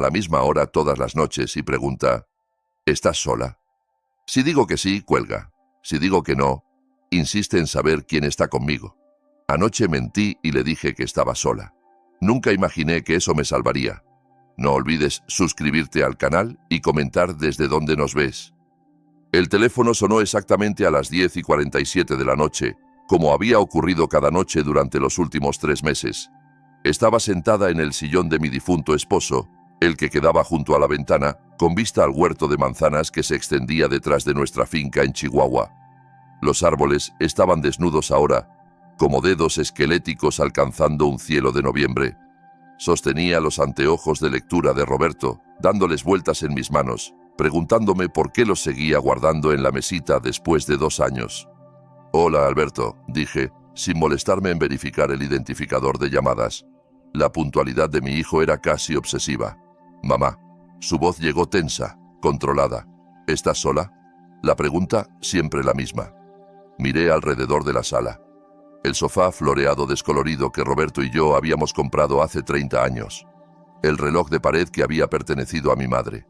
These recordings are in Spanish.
a la misma hora todas las noches y pregunta: ¿estás sola? Si digo que sí, cuelga. Si digo que no, insiste en saber quién está conmigo. Anoche mentí y le dije que estaba sola. Nunca imaginé que eso me salvaría. No olvides suscribirte al canal y comentar desde dónde nos ves. El teléfono sonó exactamente a las 10:47 de la noche, como había ocurrido cada noche durante los últimos 3 meses. Estaba sentada en el sillón de mi difunto esposo, el que quedaba junto a la ventana, con vista al huerto de manzanas que se extendía detrás de nuestra finca en Chihuahua. Los árboles estaban desnudos ahora, como dedos esqueléticos alcanzando un cielo de noviembre. Sostenía los anteojos de lectura de Roberto, dándoles vueltas en mis manos, preguntándome por qué los seguía guardando en la mesita después de 2 años. «Hola, Alberto», dije, sin molestarme en verificar el identificador de llamadas. La puntualidad de mi hijo era casi obsesiva. «Mamá». Su voz llegó tensa, controlada. «¿Estás sola?». La pregunta, siempre la misma. Miré alrededor de la sala. El sofá floreado descolorido que Roberto y yo habíamos comprado hace 30 años. El reloj de pared que había pertenecido a mi madre.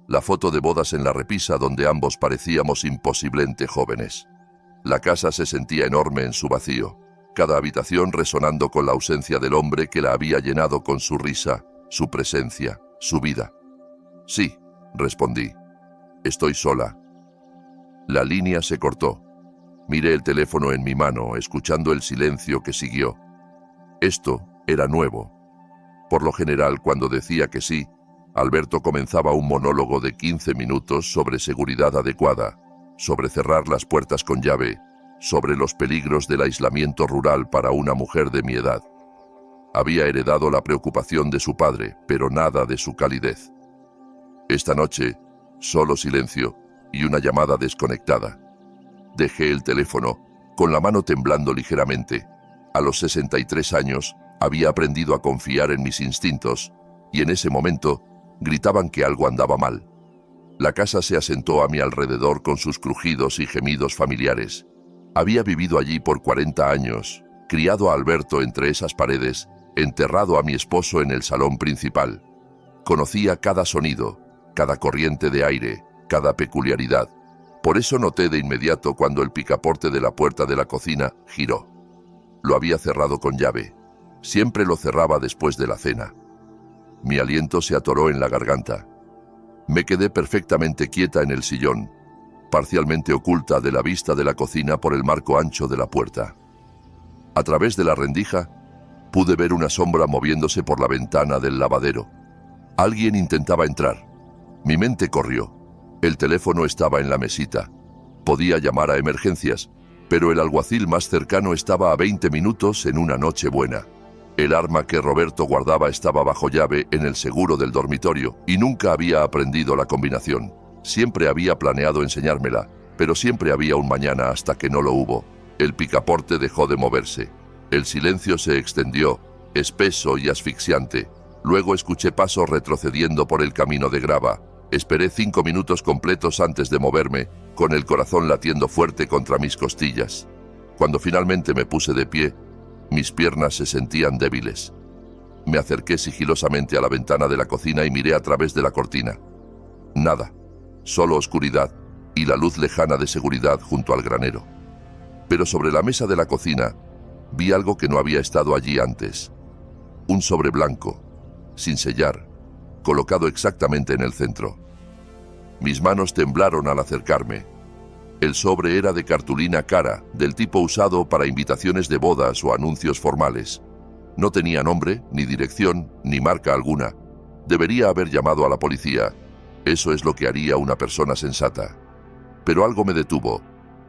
La foto de bodas en la repisa donde ambos parecíamos imposiblemente jóvenes. La casa se sentía enorme en su vacío, cada habitación resonando con la ausencia del hombre que la había llenado con su risa, su presencia, su vida. «Sí», respondí. «Estoy sola». La línea se cortó. Miré el teléfono en mi mano, escuchando el silencio que siguió. Esto era nuevo. Por lo general, cuando decía que sí, Alberto comenzaba un monólogo de 15 minutos sobre seguridad adecuada, sobre cerrar las puertas con llave, sobre los peligros del aislamiento rural para una mujer de mi edad. Había heredado la preocupación de su padre, pero nada de su calidez. Esta noche, solo silencio y una llamada desconectada. Dejé el teléfono, con la mano temblando ligeramente. A los 63 años, había aprendido a confiar en mis instintos, y en ese momento, gritaban que algo andaba mal. La casa se asentó a mi alrededor con sus crujidos y gemidos familiares. Había vivido allí por 40 años, criado a Alberto entre esas paredes, enterrado a mi esposo en el salón principal. Conocía cada sonido, cada corriente de aire, cada peculiaridad. Por eso noté de inmediato cuando el picaporte de la puerta de la cocina giró. Lo había cerrado con llave. Siempre lo cerraba después de la cena. Mi aliento se atoró en la garganta. Me quedé perfectamente quieta en el sillón, parcialmente oculta de la vista de la cocina por el marco ancho de la puerta. A través de la rendija, pude ver una sombra moviéndose por la ventana del lavadero. Alguien intentaba entrar. Mi mente corrió. El teléfono estaba en la mesita. Podía llamar a emergencias, pero el alguacil más cercano estaba a 20 minutos en una noche buena. El arma que Roberto guardaba estaba bajo llave en el seguro del dormitorio y nunca había aprendido la combinación. Siempre había planeado enseñármela, pero siempre había un mañana hasta que no lo hubo. El picaporte dejó de moverse. El silencio se extendió, espeso y asfixiante. Luego escuché pasos retrocediendo por el camino de grava. Esperé 5 minutos completos antes de moverme, con el corazón latiendo fuerte contra mis costillas. Cuando finalmente me puse de pie, mis piernas se sentían débiles. Me acerqué sigilosamente a la ventana de la cocina y miré a través de la cortina. Nada, solo oscuridad y la luz lejana de seguridad junto al granero. Pero sobre la mesa de la cocina vi algo que no había estado allí antes. Un sobre blanco, sin sellar, colocado exactamente en el centro. Mis manos temblaron al acercarme. El sobre era de cartulina cara, del tipo usado para invitaciones de bodas o anuncios formales. No tenía nombre, ni dirección, ni marca alguna. Debería haber llamado a la policía. Eso es lo que haría una persona sensata. Pero algo me detuvo.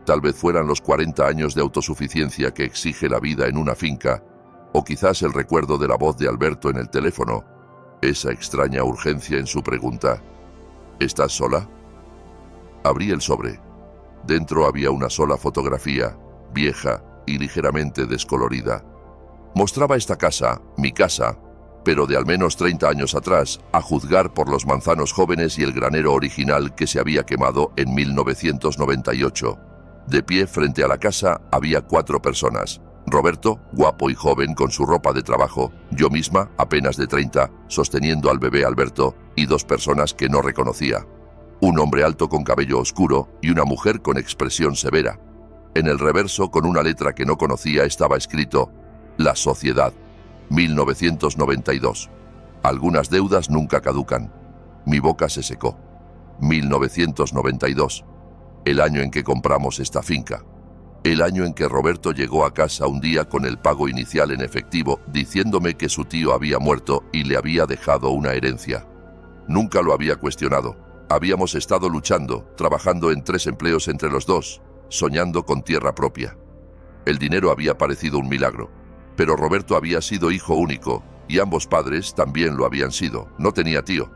Tal vez fueran los 40 años de autosuficiencia que exige la vida en una finca, o quizás el recuerdo de la voz de Alberto en el teléfono, esa extraña urgencia en su pregunta. ¿Estás sola? Abrí el sobre. Dentro había una sola fotografía, vieja y ligeramente descolorida. Mostraba esta casa, mi casa, pero de al menos 30 años atrás, a juzgar por los manzanos jóvenes y el granero original que se había quemado en 1998. De pie frente a la casa había 4 personas. Roberto, guapo y joven con su ropa de trabajo, yo misma, apenas de 30, sosteniendo al bebé Alberto, y dos personas que no reconocía. Un hombre alto con cabello oscuro y una mujer con expresión severa. En el reverso, con una letra que no conocía, estaba escrito: La Sociedad, 1992. Algunas deudas nunca caducan. Mi boca se secó. 1992. El año en que compramos esta finca. El año en que Roberto llegó a casa un día con el pago inicial en efectivo, diciéndome que su tío había muerto y le había dejado una herencia. Nunca lo había cuestionado. Habíamos estado luchando, trabajando en 3 empleos entre los dos, soñando con tierra propia. El dinero había parecido un milagro, pero Roberto había sido hijo único, y ambos padres también lo habían sido. No tenía tío.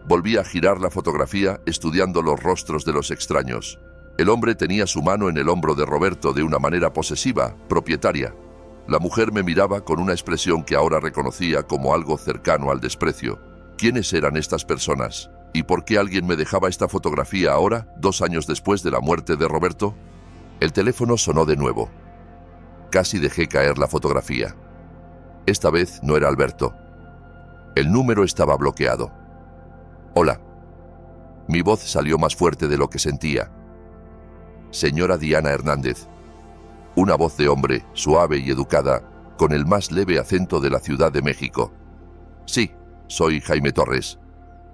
Volví a girar la fotografía, estudiando los rostros de los extraños. El hombre tenía su mano en el hombro de Roberto de una manera posesiva, propietaria. La mujer me miraba con una expresión que ahora reconocía como algo cercano al desprecio. ¿Quiénes eran estas personas? ¿Y por qué alguien me dejaba esta fotografía ahora, 2 años después de la muerte de Roberto? El teléfono sonó de nuevo. Casi dejé caer la fotografía. Esta vez no era Alberto. El número estaba bloqueado. Hola. Mi voz salió más fuerte de lo que sentía. Señora Diana Hernández. Una voz de hombre, suave y educada, con el más leve acento de la Ciudad de México. Sí, soy Jaime Torres.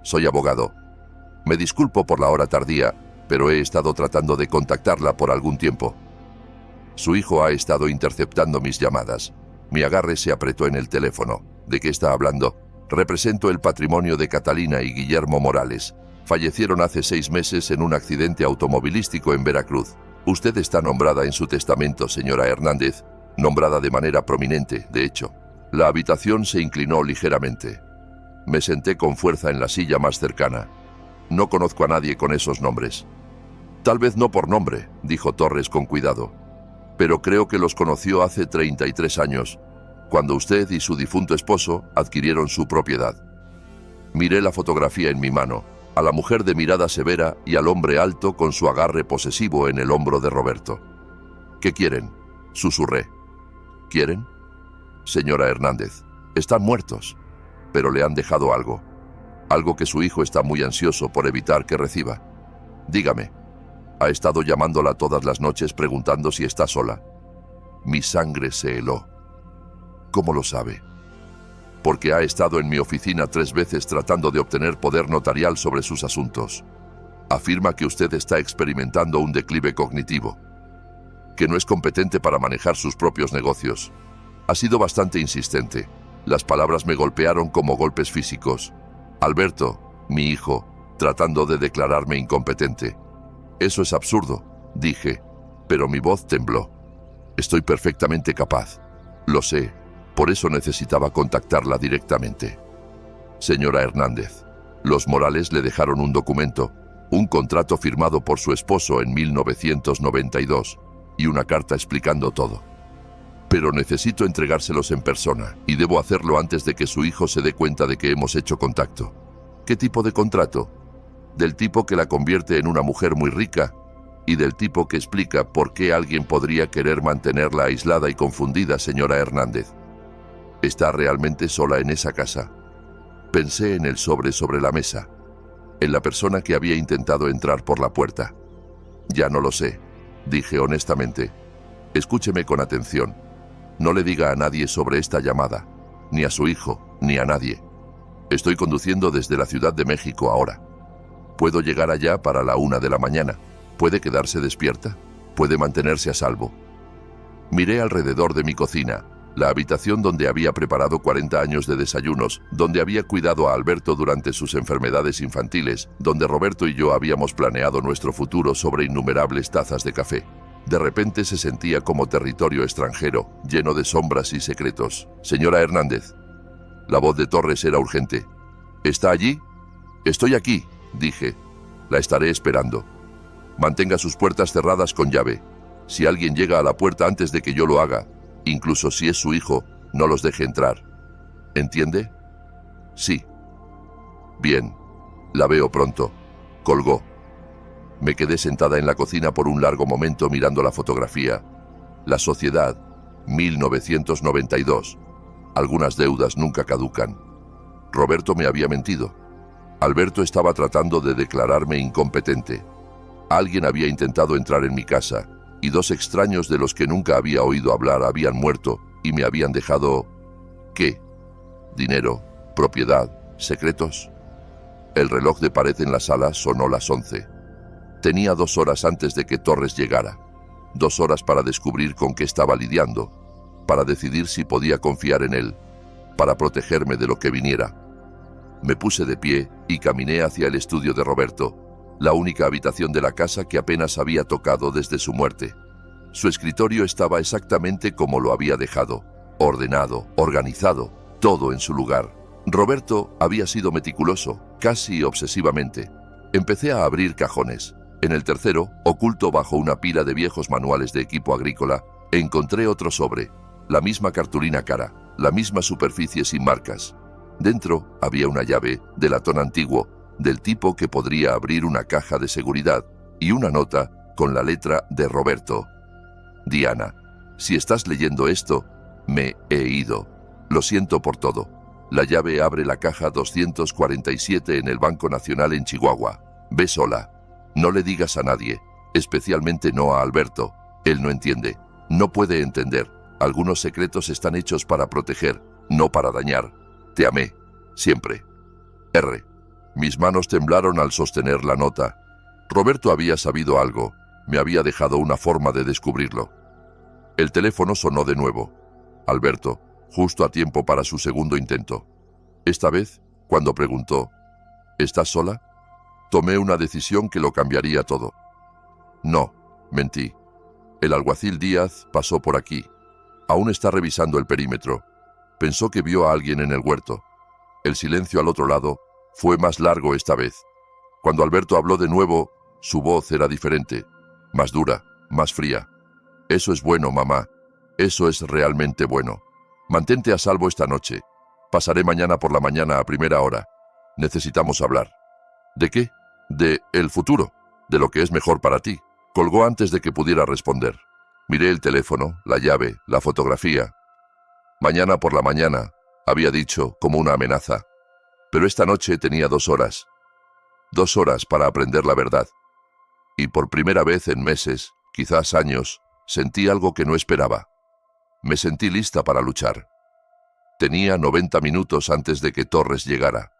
Soy abogado. Me disculpo por la hora tardía, pero he estado tratando de contactarla por algún tiempo. Su hijo ha estado interceptando mis llamadas. Mi agarre se apretó en el teléfono. ¿De qué está hablando? Represento el patrimonio de Catalina y Guillermo Morales. Fallecieron hace 6 meses en un accidente automovilístico en Veracruz. Usted está nombrada en su testamento, señora Hernández, nombrada de manera prominente, de hecho. La habitación se inclinó ligeramente. Me senté con fuerza en la silla más cercana. No conozco a nadie con esos nombres. Tal vez no por nombre, dijo Torres con cuidado, pero creo que los conoció hace 33 años, cuando usted y su difunto esposo adquirieron su propiedad. Miré la fotografía en mi mano, a la mujer de mirada severa y al hombre alto con su agarre posesivo en el hombro de Roberto. ¿Qué quieren?, susurré. ¿Quieren? Señora Hernández, están muertos, pero le han dejado algo. Algo que su hijo está muy ansioso por evitar que reciba. Dígame, ¿ha estado llamándola todas las noches preguntando si está sola? Mi sangre se heló. ¿Cómo lo sabe? Porque ha estado en mi oficina 3 veces tratando de obtener poder notarial sobre sus asuntos. Afirma que usted está experimentando un declive cognitivo, que no es competente para manejar sus propios negocios. Ha sido bastante insistente. Las palabras me golpearon como golpes físicos. Alberto, mi hijo, tratando de declararme incompetente. Eso es absurdo, dije, pero mi voz tembló. Estoy perfectamente capaz. Lo sé. Por eso necesitaba contactarla directamente. Señora Hernández, los Morales le dejaron un documento, un contrato firmado por su esposo en 1992 y una carta explicando todo. Pero necesito entregárselos en persona y debo hacerlo antes de que su hijo se dé cuenta de que hemos hecho contacto. ¿Qué tipo de contrato? Del tipo que la convierte en una mujer muy rica y del tipo que explica por qué alguien podría querer mantenerla aislada y confundida, señora Hernández. ¿Está realmente sola en esa casa? Pensé en el sobre la mesa, en la persona que había intentado entrar por la puerta. Ya no lo sé, dije honestamente. Escúcheme con atención. No le diga a nadie sobre esta llamada, ni a su hijo, ni a nadie. Estoy conduciendo desde la Ciudad de México ahora. Puedo llegar allá para la 1 de la mañana. ¿Puede quedarse despierta? ¿Puede mantenerse a salvo? Miré alrededor de mi cocina, la habitación donde había preparado 40 años de desayunos, donde había cuidado a Alberto durante sus enfermedades infantiles, donde Roberto y yo habíamos planeado nuestro futuro sobre innumerables tazas de café. De repente se sentía como territorio extranjero, lleno de sombras y secretos. Señora Hernández. La voz de Torres era urgente. ¿Está allí? Estoy aquí, dije. La estaré esperando. Mantenga sus puertas cerradas con llave. Si alguien llega a la puerta antes de que yo lo haga, incluso si es su hijo, no los deje entrar. ¿Entiende? Sí. Bien. La veo pronto. Colgó. Me quedé sentada en la cocina por un largo momento mirando la fotografía. La Sociedad, 1992. Algunas deudas nunca caducan. Roberto me había mentido. Alberto estaba tratando de declararme incompetente. Alguien había intentado entrar en mi casa, y 2 extraños de los que nunca había oído hablar habían muerto y me habían dejado... ¿qué? ¿Dinero? ¿Propiedad? ¿Secretos? El reloj de pared en la sala sonó las 11. Tenía 2 horas antes de que Torres llegara. 2 horas para descubrir con qué estaba lidiando, para decidir si podía confiar en él, para protegerme de lo que viniera. Me puse de pie y caminé hacia el estudio de Roberto, la única habitación de la casa que apenas había tocado desde su muerte. Su escritorio estaba exactamente como lo había dejado, ordenado, organizado, todo en su lugar. Roberto había sido meticuloso, casi obsesivamente. Empecé a abrir cajones. En el tercero, oculto bajo una pila de viejos manuales de equipo agrícola, encontré otro sobre, la misma cartulina cara, la misma superficie sin marcas. Dentro había una llave de latón antiguo, del tipo que podría abrir una caja de seguridad, y una nota con la letra de Roberto. Diana, si estás leyendo esto, me he ido. Lo siento por todo. La llave abre la caja 247 en el Banco Nacional en Chihuahua. Ve sola. No le digas a nadie, especialmente no a Alberto. Él no entiende. No puede entender. Algunos secretos están hechos para proteger, no para dañar. Te amé. Siempre. R. Mis manos temblaron al sostener la nota. Roberto había sabido algo. Me había dejado una forma de descubrirlo. El teléfono sonó de nuevo. Alberto, justo a tiempo para su segundo intento. Esta vez, cuando preguntó, ¿estás sola?, tomé una decisión que lo cambiaría todo. No, mentí. El alguacil Díaz pasó por aquí. Aún está revisando el perímetro. Pensó que vio a alguien en el huerto. El silencio al otro lado fue más largo esta vez. Cuando Alberto habló de nuevo, su voz era diferente, más dura, más fría. Eso es bueno, mamá. Eso es realmente bueno. Mantente a salvo esta noche. Pasaré mañana por la mañana a primera hora. Necesitamos hablar. ¿De qué? De el futuro, de lo que es mejor para ti. Colgó antes de que pudiera responder. Miré el teléfono, la llave, la fotografía. Mañana por la mañana, había dicho, como una amenaza. Pero esta noche tenía 2 horas. 2 horas para aprender la verdad. Y por primera vez en meses, quizás años, sentí algo que no esperaba. Me sentí lista para luchar. Tenía 90 minutos antes de que Torres llegara.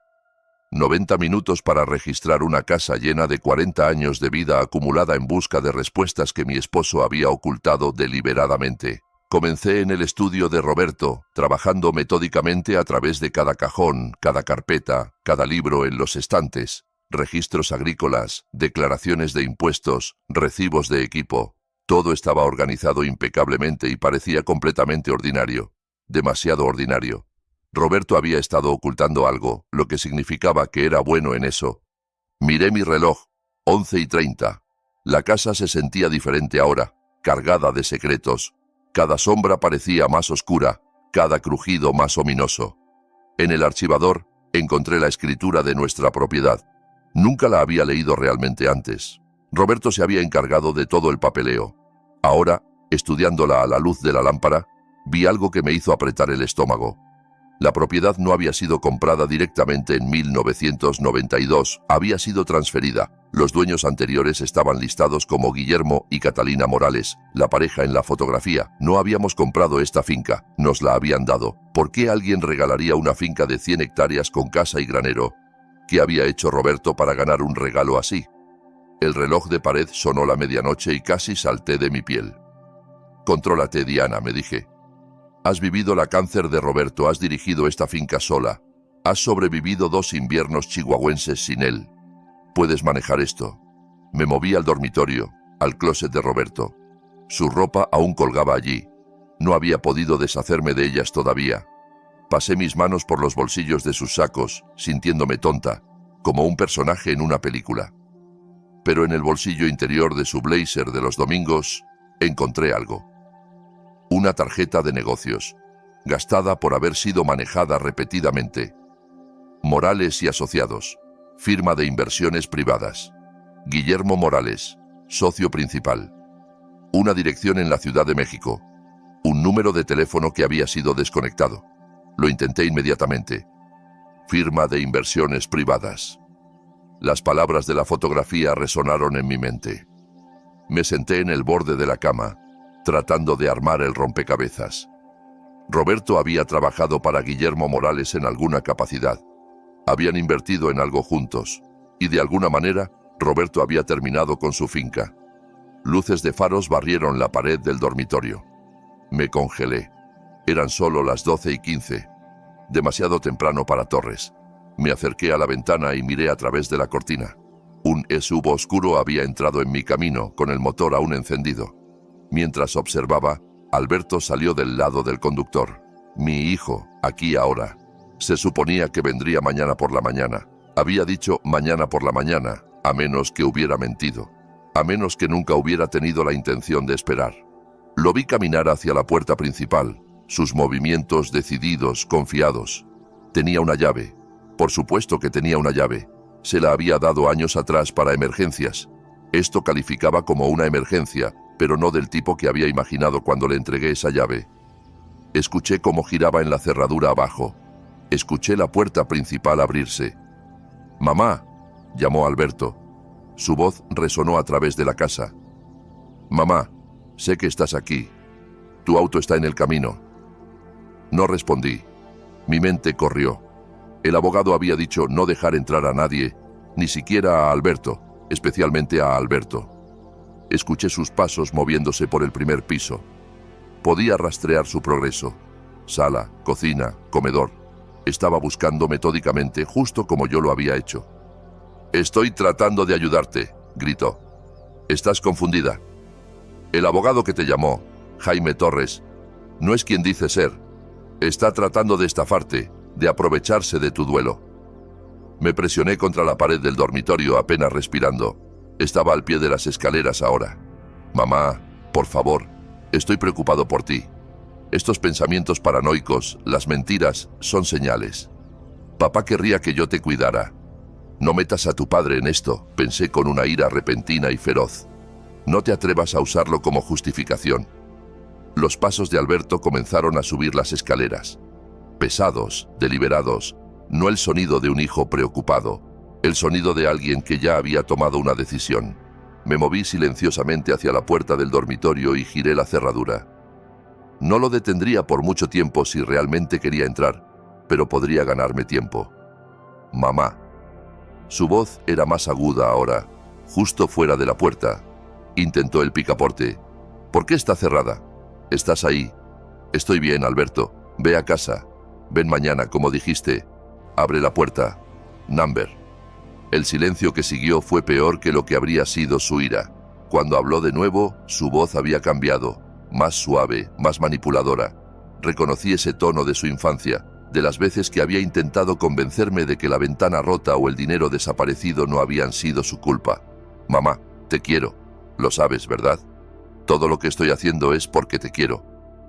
90 minutos para registrar una casa llena de 40 años de vida acumulada en busca de respuestas que mi esposo había ocultado deliberadamente. Comencé en el estudio de Roberto, trabajando metódicamente a través de cada cajón, cada carpeta, cada libro en los estantes, registros agrícolas, declaraciones de impuestos, recibos de equipo. Todo estaba organizado impecablemente y parecía completamente ordinario. Demasiado ordinario. Roberto había estado ocultando algo, lo que significaba que era bueno en eso. Miré mi reloj, 11:30. La casa se sentía diferente ahora, cargada de secretos. Cada sombra parecía más oscura, cada crujido más ominoso. En el archivador encontré la escritura de nuestra propiedad. Nunca la había leído realmente antes. Roberto se había encargado de todo el papeleo. Ahora, estudiándola a la luz de la lámpara, vi algo que me hizo apretar el estómago. La propiedad no había sido comprada directamente en 1992, había sido transferida. Los dueños anteriores estaban listados como Guillermo y Catalina Morales, la pareja en la fotografía. No habíamos comprado esta finca, nos la habían dado. ¿Por qué alguien regalaría una finca de 100 hectáreas con casa y granero? ¿Qué había hecho Roberto para ganar un regalo así? El reloj de pared sonó la medianoche y casi salté de mi piel. Contrólate, Diana, me dije. Has vivido la cáncer de Roberto, has dirigido esta finca sola. Has sobrevivido 2 inviernos chihuahuenses sin él. Puedes manejar esto. Me moví al dormitorio, al closet de Roberto. Su ropa aún colgaba allí. No había podido deshacerme de ellas todavía. Pasé mis manos por los bolsillos de sus sacos, sintiéndome tonta, como un personaje en una película. Pero en el bolsillo interior de su blazer de los domingos, encontré algo. Una tarjeta de negocios, gastada por haber sido manejada repetidamente. Morales y Asociados, firma de inversiones privadas. Guillermo Morales, socio principal. Una dirección en la Ciudad de México. Un número de teléfono que había sido desconectado. Lo intenté inmediatamente. Firma de inversiones privadas. Las palabras de la fotografía resonaron en mi mente. Me senté en el borde de la cama, tratando de armar el rompecabezas. Roberto había trabajado para Guillermo Morales en alguna capacidad. Habían invertido en algo juntos, y de alguna manera, Roberto había terminado con su finca. Luces de faros barrieron la pared del dormitorio. Me congelé. Eran solo las 12:15. Demasiado temprano para Torres. Me acerqué a la ventana y miré a través de la cortina. Un SUV oscuro había entrado en mi camino, con el motor aún encendido. Mientras observaba, Alberto salió del lado del conductor. Mi hijo, aquí ahora. Se suponía que vendría mañana por la mañana. Había dicho mañana por la mañana, a menos que hubiera mentido. A menos que nunca hubiera tenido la intención de esperar. Lo vi caminar hacia la puerta principal, sus movimientos decididos, confiados. Tenía una llave. Por supuesto que tenía una llave. Se la había dado años atrás para emergencias. Esto calificaba como una emergencia, pero no del tipo que había imaginado cuando le entregué esa llave. Escuché cómo giraba en la cerradura abajo. Escuché la puerta principal abrirse. «Mamá», llamó Alberto. Su voz resonó a través de la casa. «Mamá, sé que estás aquí. Tu auto está en el camino». No respondí. Mi mente corrió. El abogado había dicho no dejar entrar a nadie, ni siquiera a Alberto, especialmente a Alberto. Escuché sus pasos moviéndose por el primer piso. Podía rastrear su progreso. Sala, cocina, comedor. Estaba buscando metódicamente, justo como yo lo había hecho. «Estoy tratando de ayudarte», gritó. «Estás confundida. El abogado que te llamó, Jaime Torres, no es quien dice ser. Está tratando de estafarte, de aprovecharse de tu duelo». Me presioné contra la pared del dormitorio apenas respirando. Estaba al pie de las escaleras ahora. «Mamá, por favor, estoy preocupado por ti. Estos pensamientos paranoicos, las mentiras, son señales. Papá querría que yo te cuidara. No metas a tu padre en esto», pensé con una ira repentina y feroz. «No te atrevas a usarlo como justificación». Los pasos de Alberto comenzaron a subir las escaleras. Pesados, deliberados, no el sonido de un hijo preocupado, el sonido de alguien que ya había tomado una decisión. Me moví silenciosamente hacia la puerta del dormitorio y giré la cerradura. No lo detendría por mucho tiempo si realmente quería entrar, pero podría ganarme tiempo. «Mamá». Su voz era más aguda ahora, justo fuera de la puerta. Intentó el picaporte. «¿Por qué está cerrada?» «Estás ahí». «Estoy bien, Alberto. Ve a casa. Ven mañana, como dijiste. Abre la puerta. Number». El silencio que siguió fue peor que lo que habría sido su ira. Cuando habló de nuevo, su voz había cambiado, más suave, más manipuladora. Reconocí ese tono de su infancia, de las veces que había intentado convencerme de que la ventana rota o el dinero desaparecido no habían sido su culpa. «Mamá, te quiero. Lo sabes, ¿verdad? Todo lo que estoy haciendo es porque te quiero.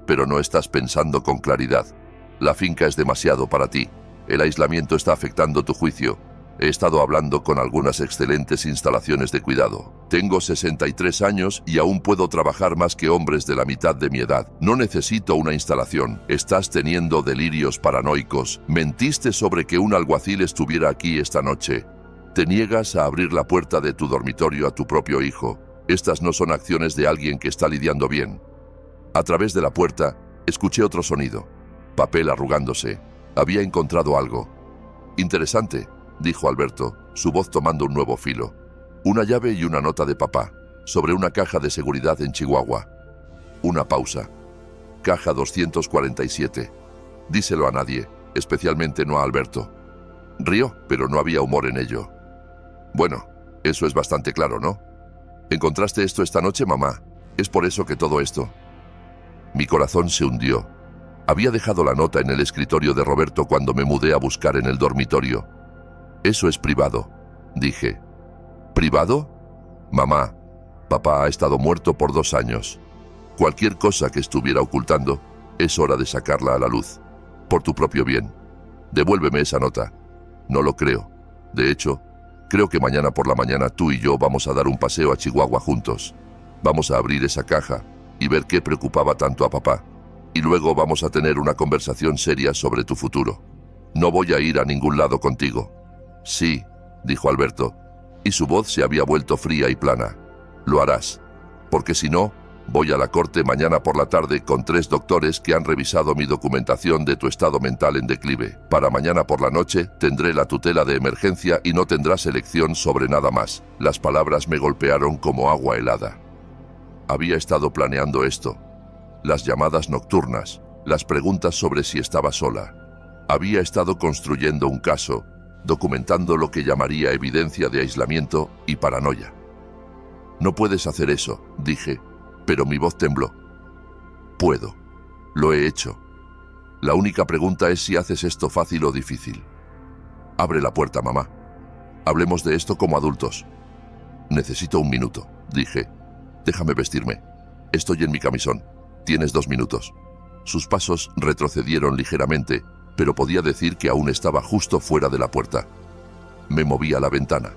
Pero no estás pensando con claridad. La finca es demasiado para ti. El aislamiento está afectando tu juicio. He estado hablando con algunas excelentes instalaciones de cuidado. Tengo 63 años y aún puedo trabajar más que hombres de la mitad de mi edad. No necesito una instalación. Estás teniendo delirios paranoicos. Mentiste sobre que un alguacil estuviera aquí esta noche. Te niegas a abrir la puerta de tu dormitorio a tu propio hijo. Estas no son acciones de alguien que está lidiando bien». A través de la puerta, escuché otro sonido. Papel arrugándose. Había encontrado algo. «Interesante», dijo Alberto, su voz tomando un nuevo filo. «Una llave y una nota de papá, sobre una caja de seguridad en Chihuahua». Una pausa. «Caja 247. Díselo a nadie, especialmente no a Alberto». Rió, pero no había humor en ello. «Bueno, eso es bastante claro, ¿no? ¿Encontraste esto esta noche, mamá? ¿Es por eso que todo esto?» Mi corazón se hundió. Había dejado la nota en el escritorio de Roberto cuando me mudé a buscar en el dormitorio. «Eso es privado», dije. «¿Privado? Mamá, papá ha estado muerto por 2 años. Cualquier cosa que estuviera ocultando, es hora de sacarla a la luz. Por tu propio bien. Devuélveme esa nota». «No lo creo. De hecho, creo que mañana por la mañana tú y yo vamos a dar un paseo a Chihuahua juntos. Vamos a abrir esa caja y ver qué preocupaba tanto a papá. y luego vamos a tener una conversación seria sobre tu futuro. No voy a ir a ningún lado contigo. Sí, dijo Alberto, y su voz se había vuelto fría y plana. Lo harás, porque si no, voy a la corte mañana por la tarde con 3 doctores que han revisado mi documentación de tu estado mental en declive. Para mañana por la noche tendré la tutela de emergencia y no tendrás elección sobre nada más. Las palabras me golpearon como agua helada. Había estado planeando esto. Las llamadas nocturnas, las preguntas sobre si estaba sola. Había estado construyendo un caso, documentando lo que llamaría evidencia de aislamiento y paranoia. No puedes hacer eso, dije, pero mi voz tembló. Puedo. Lo he hecho. La única pregunta es si haces esto fácil o difícil. Abre la puerta, mamá. Hablemos de esto como adultos. Necesito un minuto, dije. Déjame vestirme. Estoy en mi camisón. Tienes 2 minutos. Sus pasos retrocedieron ligeramente, pero podía decir que aún estaba justo fuera de la puerta. Me moví a la ventana.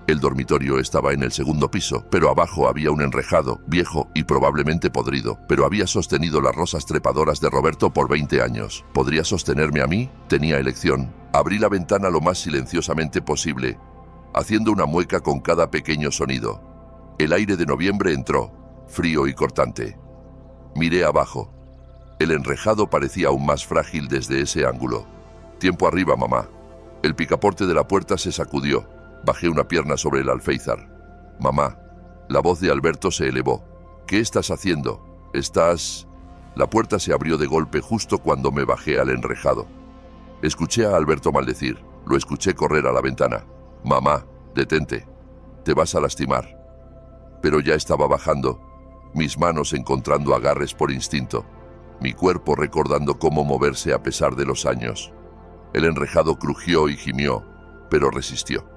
El dormitorio estaba en el 2.º piso, pero abajo había un enrejado, viejo y probablemente podrido, pero había sostenido las rosas trepadoras de Roberto por 20 años. ¿Podría sostenerme a mí? Tenía elección. Abrí la ventana lo más silenciosamente posible, haciendo una mueca con cada pequeño sonido. El aire de noviembre entró, frío y cortante. Miré abajo. El enrejado parecía aún más frágil desde ese ángulo. Tiempo arriba, mamá. El picaporte de la puerta se sacudió. Bajé una pierna sobre el alféizar. Mamá. La voz de Alberto se elevó. ¿Qué estás haciendo? ¿Estás...? La puerta se abrió de golpe justo cuando me bajé al enrejado. Escuché a Alberto maldecir. Lo escuché correr a la ventana. Mamá, detente. Te vas a lastimar. Pero ya estaba bajando, mis manos encontrando agarres por instinto, mi cuerpo recordando cómo moverse a pesar de los años. El enrejado crujió y gimió, pero resistió.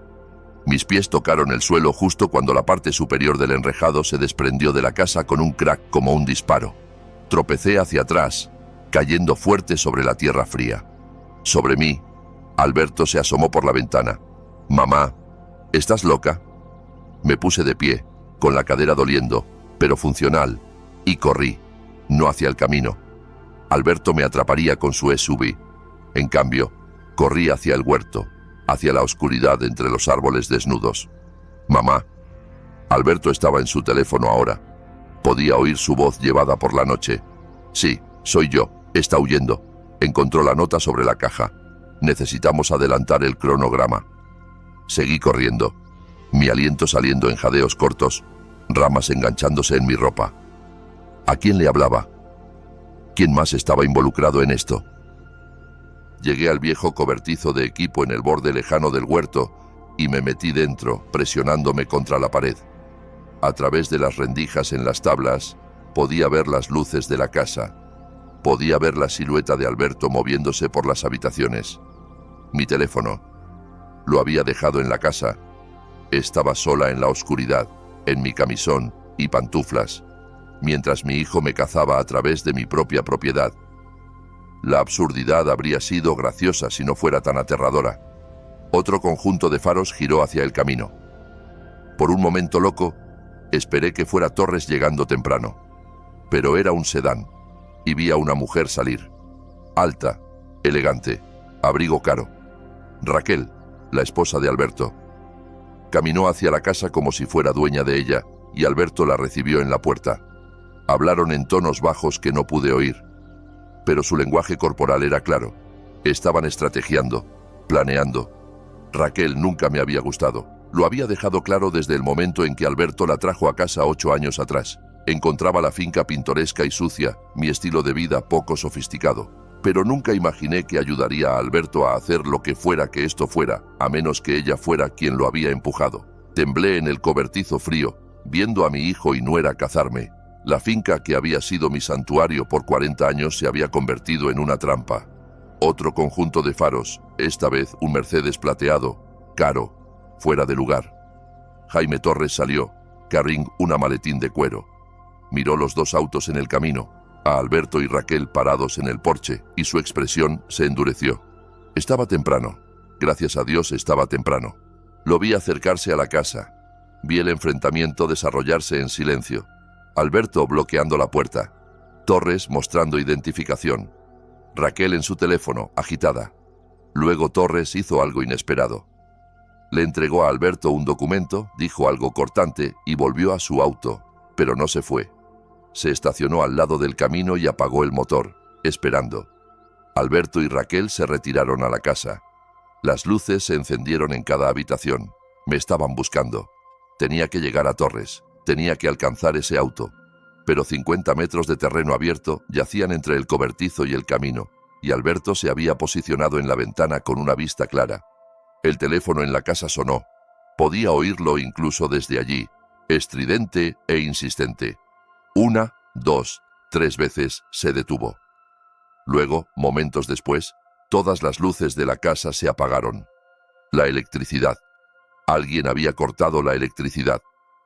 Mis pies tocaron el suelo justo cuando la parte superior del enrejado se desprendió de la casa con un crack como un disparo. Tropecé hacia atrás, cayendo fuerte sobre la tierra fría. Sobre mí, Alberto se asomó por la ventana. Mamá, ¿estás loca? Me puse de pie, con la cadera doliendo, pero funcional, y corrí, no hacia el camino. Alberto me atraparía con su SUV. En cambio, corrí hacia el huerto, hacia la oscuridad entre los árboles desnudos. Mamá. Alberto estaba en su teléfono ahora. Podía oír su voz llevada por la noche. Sí, soy yo, está huyendo. Encontró la nota sobre la caja. Necesitamos adelantar el cronograma. Seguí corriendo, mi aliento saliendo en jadeos cortos, ramas enganchándose en mi ropa. ¿A quién le hablaba? ¿Quién más estaba involucrado en esto? Llegué al viejo cobertizo de equipo en el borde lejano del huerto y me metí dentro, presionándome contra la pared. A través de las rendijas en las tablas, podía ver las luces de la casa. Podía ver la silueta de Alberto moviéndose por las habitaciones. Mi teléfono. Lo había dejado en la casa. Estaba sola en la oscuridad, en mi camisón y pantuflas, mientras mi hijo me cazaba a través de mi propia propiedad. La absurdidad habría sido graciosa si no fuera tan aterradora. Otro conjunto de faros giró hacia el camino. Por un momento loco, esperé que fuera Torres llegando temprano. Pero era un sedán, y vi a una mujer salir. Alta, elegante, abrigo caro. Raquel, la esposa de Alberto. Caminó hacia la casa como si fuera dueña de ella, y Alberto la recibió en la puerta. Hablaron en tonos bajos que no pude oír, pero su lenguaje corporal era claro. Estaban estrategiando, planeando. Raquel nunca me había gustado. Lo había dejado claro desde el momento en que Alberto la trajo a casa 8 años atrás. Encontraba la finca pintoresca y sucia, mi estilo de vida poco sofisticado. Pero nunca imaginé que ayudaría a Alberto a hacer lo que fuera que esto fuera, a menos que ella fuera quien lo había empujado. Temblé en el cobertizo frío, viendo a mi hijo y nuera cazarme. La finca que había sido mi santuario por 40 años se había convertido en una trampa. Otro conjunto de faros, esta vez un Mercedes plateado, caro, fuera de lugar. Jaime Torres salió, carrying una maletín de cuero. Miró los 2 autos en el camino, a Alberto y Raquel parados en el porche, y su expresión se endureció. Estaba temprano. Gracias a Dios estaba temprano. Lo vi acercarse a la casa. Vi el enfrentamiento desarrollarse en silencio. Alberto bloqueando la puerta. Torres mostrando identificación. Raquel en su teléfono, agitada. Luego Torres hizo algo inesperado. Le entregó a Alberto un documento, dijo algo cortante y volvió a su auto, pero no se fue. Se estacionó al lado del camino y apagó el motor, esperando. Alberto y Raquel se retiraron a la casa. Las luces se encendieron en cada habitación. Me estaban buscando. Tenía que llegar a Torres, tenía que alcanzar ese auto. Pero 50 metros de terreno abierto yacían entre el cobertizo y el camino, y Alberto se había posicionado en la ventana con una vista clara. El teléfono en la casa sonó. Podía oírlo incluso desde allí, estridente e insistente. 1, 2, 3 veces se detuvo. Luego, momentos después, todas las luces de la casa se apagaron. La electricidad. Alguien había cortado la electricidad.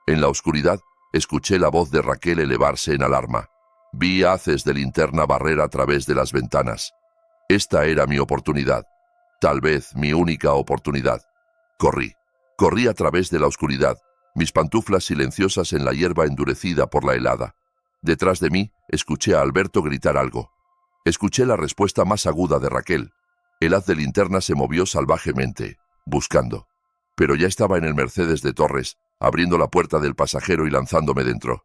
En la oscuridad, escuché la voz de Raquel elevarse en alarma. Vi haces de linterna barrer a través de las ventanas. Esta era mi oportunidad. Tal vez mi única oportunidad. Corrí a través de la oscuridad, mis pantuflas silenciosas en la hierba endurecida por la helada. Detrás de mí, escuché a Alberto gritar algo. Escuché la respuesta más aguda de Raquel. El haz de linterna se movió salvajemente, buscando. Pero ya estaba en el Mercedes de Torres, abriendo la puerta del pasajero y lanzándome dentro.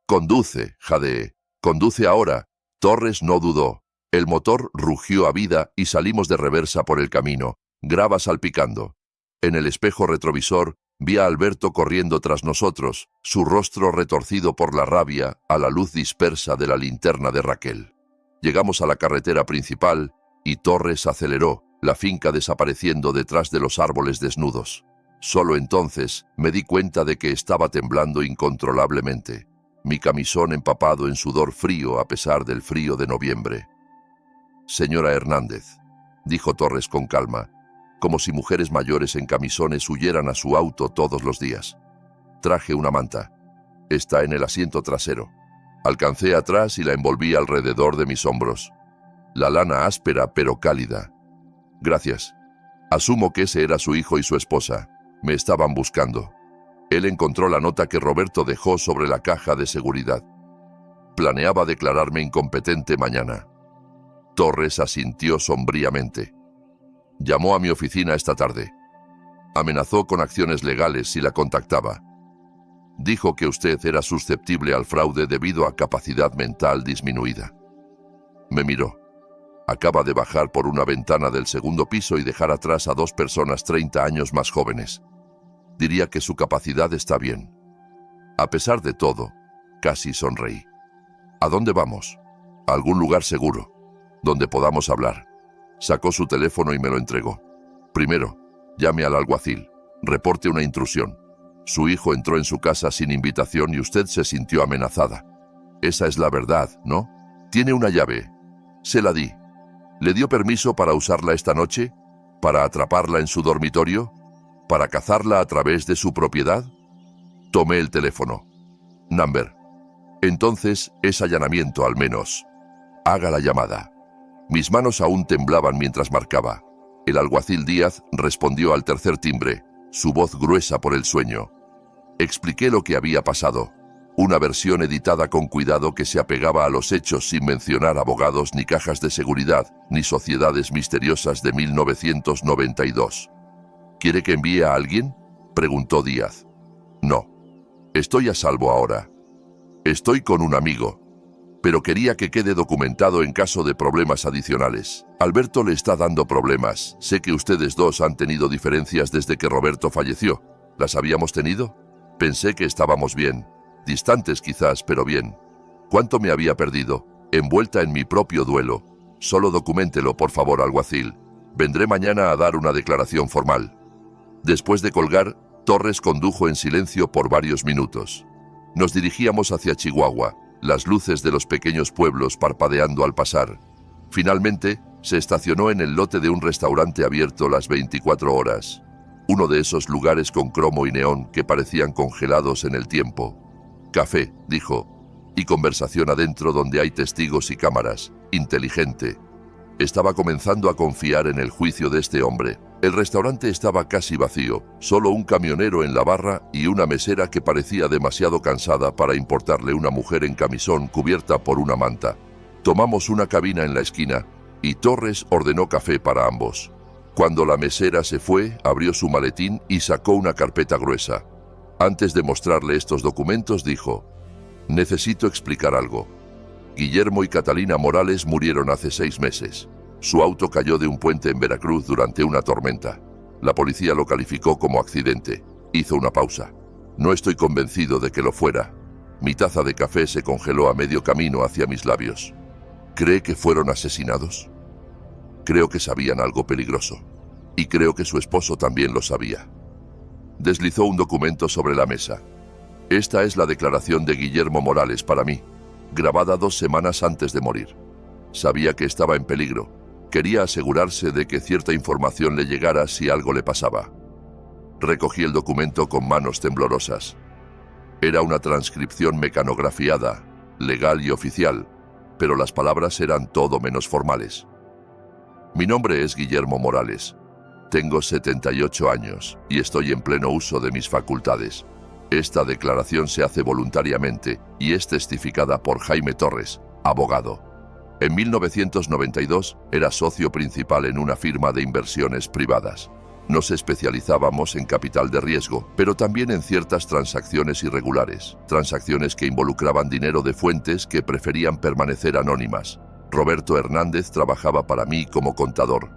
«Conduce», jadeé. «Conduce ahora». Torres no dudó. El motor rugió a vida y salimos de reversa por el camino, grava salpicando. En el espejo retrovisor vi a Alberto corriendo tras nosotros, su rostro retorcido por la rabia a la luz dispersa de la linterna de Raquel. Llegamos a la carretera principal y Torres aceleró, la finca desapareciendo detrás de los árboles desnudos. Solo entonces me di cuenta de que estaba temblando incontrolablemente, mi camisón empapado en sudor frío a pesar del frío de noviembre. «Señora Hernández», dijo Torres con calma, como si mujeres mayores en camisones huyeran a su auto todos los días. «Traje una manta. Está en el asiento trasero». Alcancé atrás y la envolví alrededor de mis hombros. La lana áspera pero cálida. «Gracias. Asumo que ese era su hijo y su esposa. Me estaban buscando». Él encontró la nota que Roberto dejó sobre la caja de seguridad. «Planeaba declararme incompetente mañana». Torres asintió sombríamente. «Llamó a mi oficina esta tarde. Amenazó con acciones legales si la contactaba. Dijo que usted era susceptible al fraude debido a capacidad mental disminuida». Me miró. Acaba de bajar por una ventana del segundo piso y dejar atrás a 2 personas 30 años más jóvenes. Diría que su capacidad está bien. A pesar de todo, casi sonreí. «¿A dónde vamos?» «A algún lugar seguro, donde podamos hablar». Sacó su teléfono y me lo entregó. «Primero, llame al alguacil. Reporte una intrusión. Su hijo entró en su casa sin invitación y usted se sintió amenazada. Esa es la verdad, ¿no? Tiene una llave. Se la di. ¿Le dio permiso para usarla esta noche? ¿Para atraparla en su dormitorio? ¿Para cazarla a través de su propiedad?» Tomé el teléfono. «Number». «Entonces es allanamiento al menos. Haga la llamada». Mis manos aún temblaban mientras marcaba. El alguacil Díaz respondió al tercer timbre, su voz gruesa por el sueño. Expliqué lo que había pasado, una versión editada con cuidado que se apegaba a los hechos sin mencionar abogados ni cajas de seguridad, ni sociedades misteriosas de 1992. «¿Quiere que envíe a alguien?», preguntó Díaz. «No. Estoy a salvo ahora. Estoy con un amigo. Pero quería que quede documentado en caso de problemas adicionales. Alberto le está dando problemas. Sé que ustedes dos han tenido diferencias desde que Roberto falleció. ¿Las habíamos tenido? Pensé que estábamos bien. Distantes quizás, pero bien. ¿Cuánto me había perdido? Envuelta en mi propio duelo. Solo documéntelo, por favor, alguacil. Vendré mañana a dar una declaración formal». Después de colgar, Torres condujo en silencio por varios minutos. Nos dirigíamos hacia Chihuahua, las luces de los pequeños pueblos parpadeando al pasar. Finalmente, se estacionó en el lote de un restaurante abierto las 24 horas. Uno de esos lugares con cromo y neón que parecían congelados en el tiempo. «Café», dijo, «y conversación adentro donde hay testigos y cámaras. Inteligente». Estaba comenzando a confiar en el juicio de este hombre. El restaurante estaba casi vacío, solo un camionero en la barra y una mesera que parecía demasiado cansada para importarle una mujer en camisón cubierta por una manta. Tomamos una cabina en la esquina y Torres ordenó café para ambos. Cuando la mesera se fue, abrió su maletín y sacó una carpeta gruesa. Antes de mostrarle estos documentos dijo: «Necesito explicar algo. Guillermo y Catalina Morales murieron hace 6 meses. Su auto cayó de un puente en Veracruz durante una tormenta. La policía lo calificó como accidente». Hizo una pausa. «No estoy convencido de que lo fuera». Mi taza de café se congeló a medio camino hacia mis labios. ¿Cree que fueron asesinados? Creo que sabían algo peligroso. Y creo que su esposo también lo sabía. Deslizó un documento sobre la mesa. Esta es la declaración de Guillermo Morales para mí, grabada 2 semanas antes de morir. Sabía que estaba en peligro. Quería asegurarse de que cierta información le llegara si algo le pasaba. Recogí el documento con manos temblorosas. Era una transcripción mecanografiada, legal y oficial, pero las palabras eran todo menos formales. Mi nombre es Guillermo Morales. Tengo 78 años y estoy en pleno uso de mis facultades. Esta declaración se hace voluntariamente y es testificada por Jaime Torres, abogado. En 1992 era socio principal en una firma de inversiones privadas. Nos especializábamos en capital de riesgo, pero también en ciertas transacciones irregulares, transacciones que involucraban dinero de fuentes que preferían permanecer anónimas. Roberto Hernández trabajaba para mí como contador.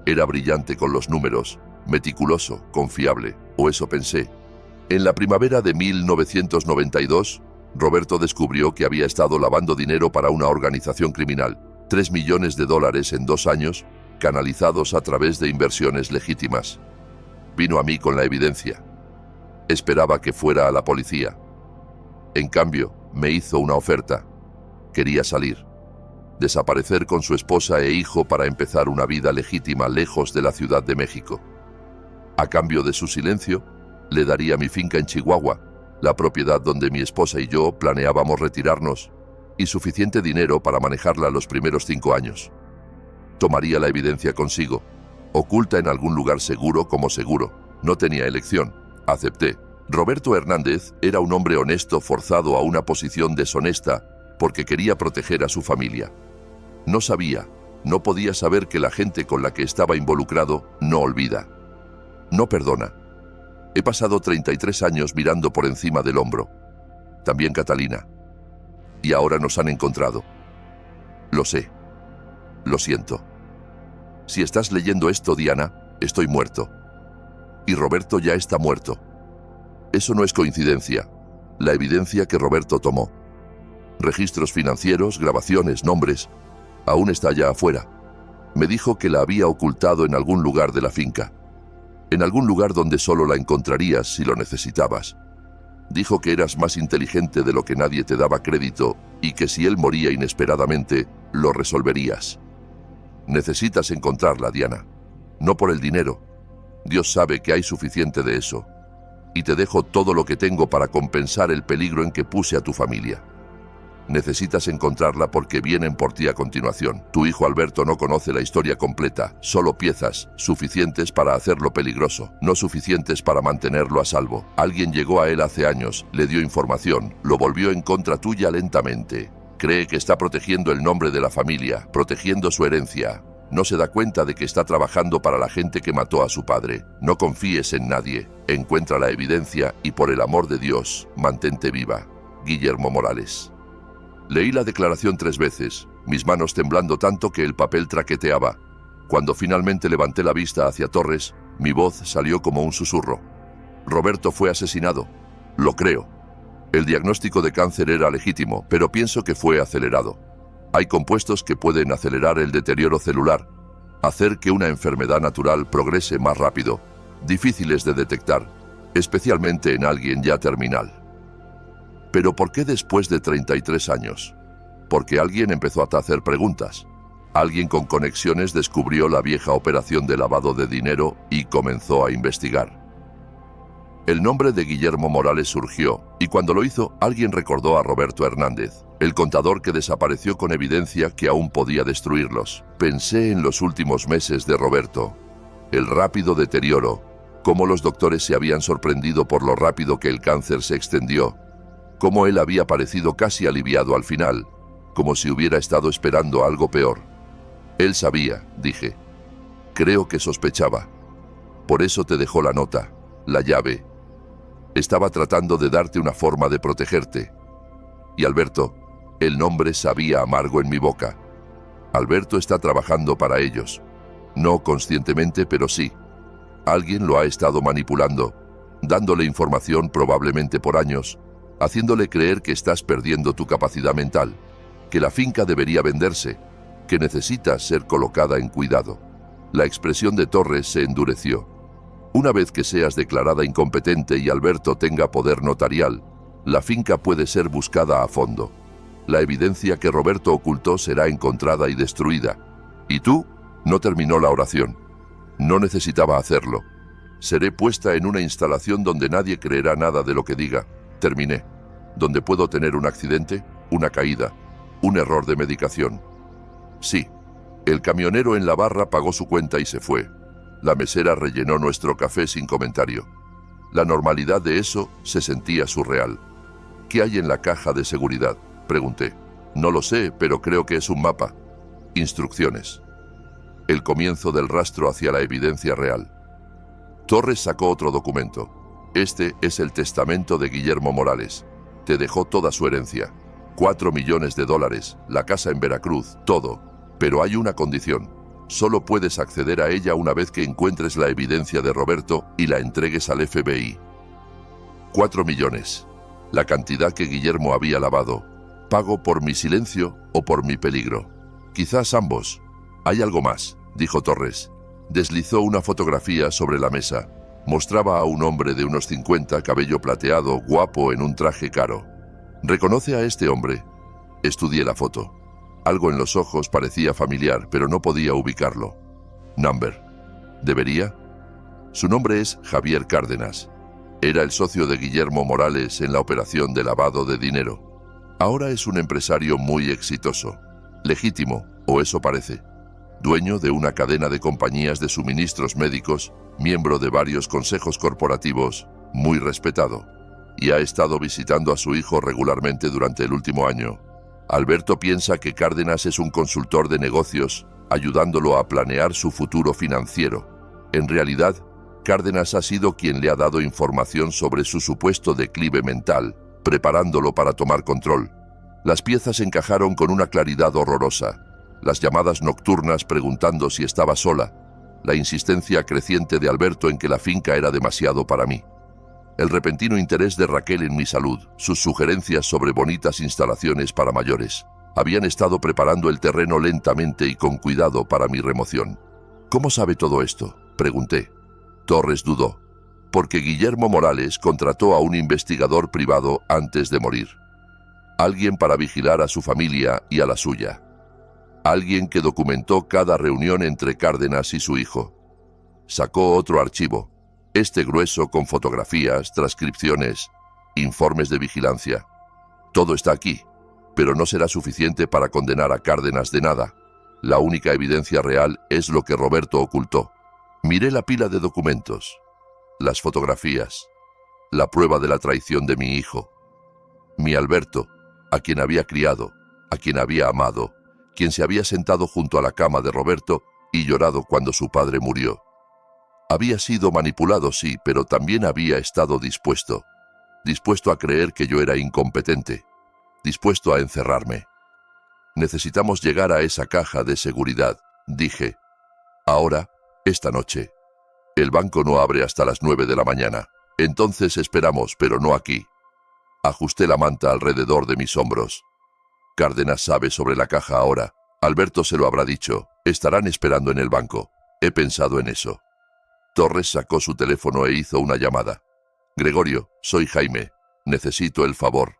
Era brillante con los números, meticuloso, confiable, o eso pensé. En la primavera de 1992, Roberto descubrió que había estado lavando dinero para una organización criminal, $3 millones en 2 años, canalizados a través de inversiones legítimas. Vino a mí con la evidencia. Esperaba que fuera a la policía. En cambio, me hizo una oferta. Quería salir. Desaparecer con su esposa e hijo para empezar una vida legítima lejos de la Ciudad de México. A cambio de su silencio, le daría mi finca en Chihuahua, la propiedad donde mi esposa y yo planeábamos retirarnos, y suficiente dinero para manejarla los primeros 5 años. Tomaría la evidencia consigo, oculta en algún lugar seguro como seguro. No tenía elección. Acepté. Roberto Hernández era un hombre honesto forzado a una posición deshonesta porque quería proteger a su familia. No sabía, no podía saber que la gente con la que estaba involucrado no olvida. No perdona. He pasado 33 años mirando por encima del hombro. También Catalina. Y ahora nos han encontrado. Lo sé. Lo siento. Si estás leyendo esto, Diana, estoy muerto. Y Roberto ya está muerto. Eso no es coincidencia. La evidencia que Roberto tomó. Registros financieros, grabaciones, nombres. Aún está allá afuera. Me dijo que la había ocultado en algún lugar de la finca. En algún lugar donde solo la encontrarías si lo necesitabas. Dijo que eras más inteligente de lo que nadie te daba crédito y que si él moría inesperadamente, lo resolverías. Necesitas encontrarla, Diana. No por el dinero. Dios sabe que hay suficiente de eso. Y te dejo todo lo que tengo para compensar el peligro en que puse a tu familia. Necesitas encontrarla porque vienen por ti a continuación. Tu hijo Alberto no conoce la historia completa, solo piezas, suficientes para hacerlo peligroso, no suficientes para mantenerlo a salvo. Alguien llegó a él hace años, le dio información, lo volvió en contra tuya lentamente. Cree que está protegiendo el nombre de la familia, protegiendo su herencia. No se da cuenta de que está trabajando para la gente que mató a su padre. No confíes en nadie. Encuentra la evidencia y por el amor de Dios, mantente viva. Guillermo Morales. Leí la declaración 3 veces, mis manos temblando tanto que el papel traqueteaba. Cuando finalmente levanté la vista hacia Torres, mi voz salió como un susurro. Roberto fue asesinado. Lo creo. El diagnóstico de cáncer era legítimo, pero pienso que fue acelerado. Hay compuestos que pueden acelerar el deterioro celular, hacer que una enfermedad natural progrese más rápido, difíciles de detectar, especialmente en alguien ya terminal. ¿Pero por qué después de 33 años? Porque alguien empezó a hacer preguntas. Alguien con conexiones descubrió la vieja operación de lavado de dinero y comenzó a investigar. El nombre de Guillermo Morales surgió, y cuando lo hizo, alguien recordó a Roberto Hernández, el contador que desapareció con evidencia que aún podía destruirlos. Pensé en los últimos meses de Roberto. El rápido deterioro, cómo los doctores se habían sorprendido por lo rápido que el cáncer se extendió, cómo él había parecido casi aliviado al final, como si hubiera estado esperando algo peor. Él sabía, dije. Creo que sospechaba. Por eso te dejó la nota, la llave. Estaba tratando de darte una forma de protegerte. Y Alberto, el nombre sabía amargo en mi boca. Alberto está trabajando para ellos. No conscientemente, pero sí. Alguien lo ha estado manipulando, dándole información probablemente por años, haciéndole creer que estás perdiendo tu capacidad mental, que la finca debería venderse, que necesitas ser colocada en cuidado. La expresión de Torres se endureció. Una vez que seas declarada incompetente y Alberto tenga poder notarial, la finca puede ser buscada a fondo. La evidencia que Roberto ocultó será encontrada y destruida. ¿Y tú? No terminó la oración. No necesitaba hacerlo. Seré puesta en una instalación donde nadie creerá nada de lo que diga. Terminé. Donde puedo tener un accidente, una caída, un error de medicación. Sí. El camionero en la barra pagó su cuenta y se fue. La mesera rellenó nuestro café sin comentario. La normalidad de eso se sentía surreal. ¿Qué hay en la caja de seguridad?, pregunté. No lo sé, pero creo que es un mapa. Instrucciones. El comienzo del rastro hacia la evidencia real. Torres sacó otro documento. Este es el testamento de Guillermo Morales. Te dejó toda su herencia. 4 millones de dólares, la casa en Veracruz, todo. Pero hay una condición. Solo puedes acceder a ella una vez que encuentres la evidencia de Roberto y la entregues al FBI. 4 millones. La cantidad que Guillermo había lavado. ¿Pago por mi silencio o por mi peligro? Quizás ambos. Hay algo más, dijo Torres. Deslizó una fotografía sobre la mesa. Mostraba a un hombre de unos 50, cabello plateado, guapo en un traje caro. ¿Reconoce a este hombre? Estudié la foto. Algo en los ojos parecía familiar, pero no podía ubicarlo. Number. ¿Debería? Su nombre es Javier Cárdenas. Era el socio de Guillermo Morales en la operación de lavado de dinero. Ahora es un empresario muy exitoso. Legítimo, o eso parece. Dueño de una cadena de compañías de suministros médicos, miembro de varios consejos corporativos, muy respetado. Y ha estado visitando a su hijo regularmente durante el último año. Alberto piensa que Cárdenas es un consultor de negocios, ayudándolo a planear su futuro financiero. En realidad, Cárdenas ha sido quien le ha dado información sobre su supuesto declive mental, preparándolo para tomar control. Las piezas encajaron con una claridad horrorosa. Las llamadas nocturnas preguntando si estaba sola, la insistencia creciente de Alberto en que la finca era demasiado para mí. El repentino interés de Raquel en mi salud, sus sugerencias sobre bonitas instalaciones para mayores. Habían estado preparando el terreno lentamente y con cuidado para mi remoción. ¿Cómo sabe todo esto?, pregunté. Torres dudó. Porque Guillermo Morales contrató a un investigador privado antes de morir. Alguien para vigilar a su familia y a la suya. Alguien que documentó cada reunión entre Cárdenas y su hijo. Sacó otro archivo. Este grueso con fotografías, transcripciones, informes de vigilancia. Todo está aquí, pero no será suficiente para condenar a Cárdenas de nada. La única evidencia real es lo que Roberto ocultó. Miré la pila de documentos, las fotografías, la prueba de la traición de mi hijo. Mi Alberto, a quien había criado, a quien había amado, quien se había sentado junto a la cama de Roberto y llorado cuando su padre murió. Había sido manipulado, sí, pero también había estado dispuesto a creer que yo era incompetente, dispuesto a encerrarme. Necesitamos llegar a esa caja de seguridad, dije. Ahora, esta noche. El banco no abre hasta las 9 de la mañana. Entonces esperamos, pero no aquí. Ajusté la manta alrededor de mis hombros. Cárdenas sabe sobre la caja ahora. Alberto se lo habrá dicho. Estarán esperando en el banco. He pensado en eso. Torres sacó su teléfono e hizo una llamada. Gregorio, soy Jaime. Necesito el favor.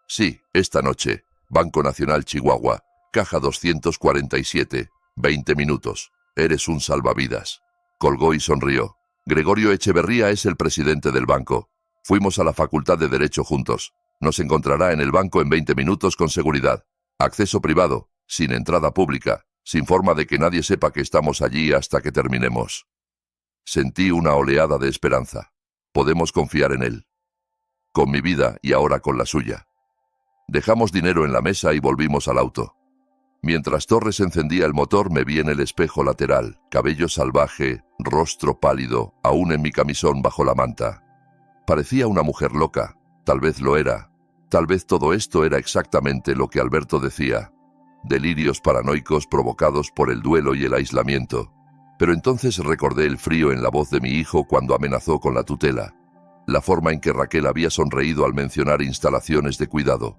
Sí, esta noche. Banco Nacional Chihuahua. Caja 247. 20 minutos. Eres un salvavidas. Colgó y sonrió. Gregorio Echeverría es el presidente del banco. Fuimos a la Facultad de Derecho juntos. Nos encontrará en el banco en 20 minutos con seguridad. Acceso privado, sin entrada pública, sin forma de que nadie sepa que estamos allí hasta que terminemos. Sentí una oleada de esperanza. Podemos confiar en él. Con mi vida y ahora con la suya. Dejamos dinero en la mesa y volvimos al auto. Mientras Torres encendía el motor, me vi en el espejo lateral, cabello salvaje, rostro pálido, aún en mi camisón bajo la manta. Parecía una mujer loca. Tal vez lo era. Tal vez todo esto era exactamente lo que Alberto decía. Delirios paranoicos provocados por el duelo y el aislamiento. Pero entonces recordé el frío en la voz de mi hijo cuando amenazó con la tutela. La forma en que Raquel había sonreído al mencionar instalaciones de cuidado.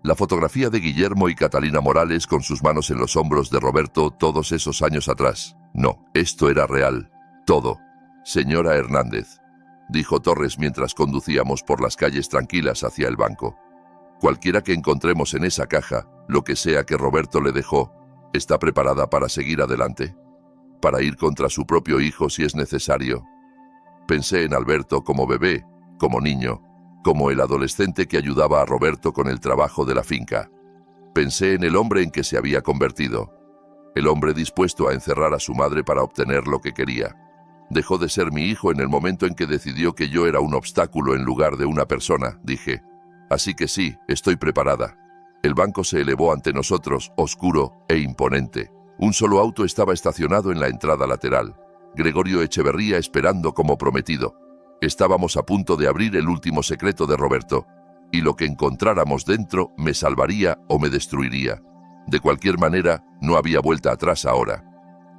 La fotografía de Guillermo y Catalina Morales con sus manos en los hombros de Roberto todos esos años atrás. No, esto era real. Todo. Señora Hernández, dijo Torres mientras conducíamos por las calles tranquilas hacia el banco. Cualquiera que encontremos en esa caja, lo que sea que Roberto le dejó, ¿está preparada para seguir adelante? Para ir contra su propio hijo si es necesario. Pensé en Alberto como bebé, como niño, como el adolescente que ayudaba a Roberto con el trabajo de la finca. Pensé en el hombre en que se había convertido. El hombre dispuesto a encerrar a su madre para obtener lo que quería. Dejó de ser mi hijo en el momento en que decidió que yo era un obstáculo en lugar de una persona, dije. Así que sí, estoy preparada. El banco se elevó ante nosotros, oscuro e imponente. Un solo auto estaba estacionado en la entrada lateral. Gregorio Echeverría esperando como prometido. Estábamos a punto de abrir el último secreto de Roberto, y lo que encontráramos dentro me salvaría o me destruiría. De cualquier manera, no había vuelta atrás ahora.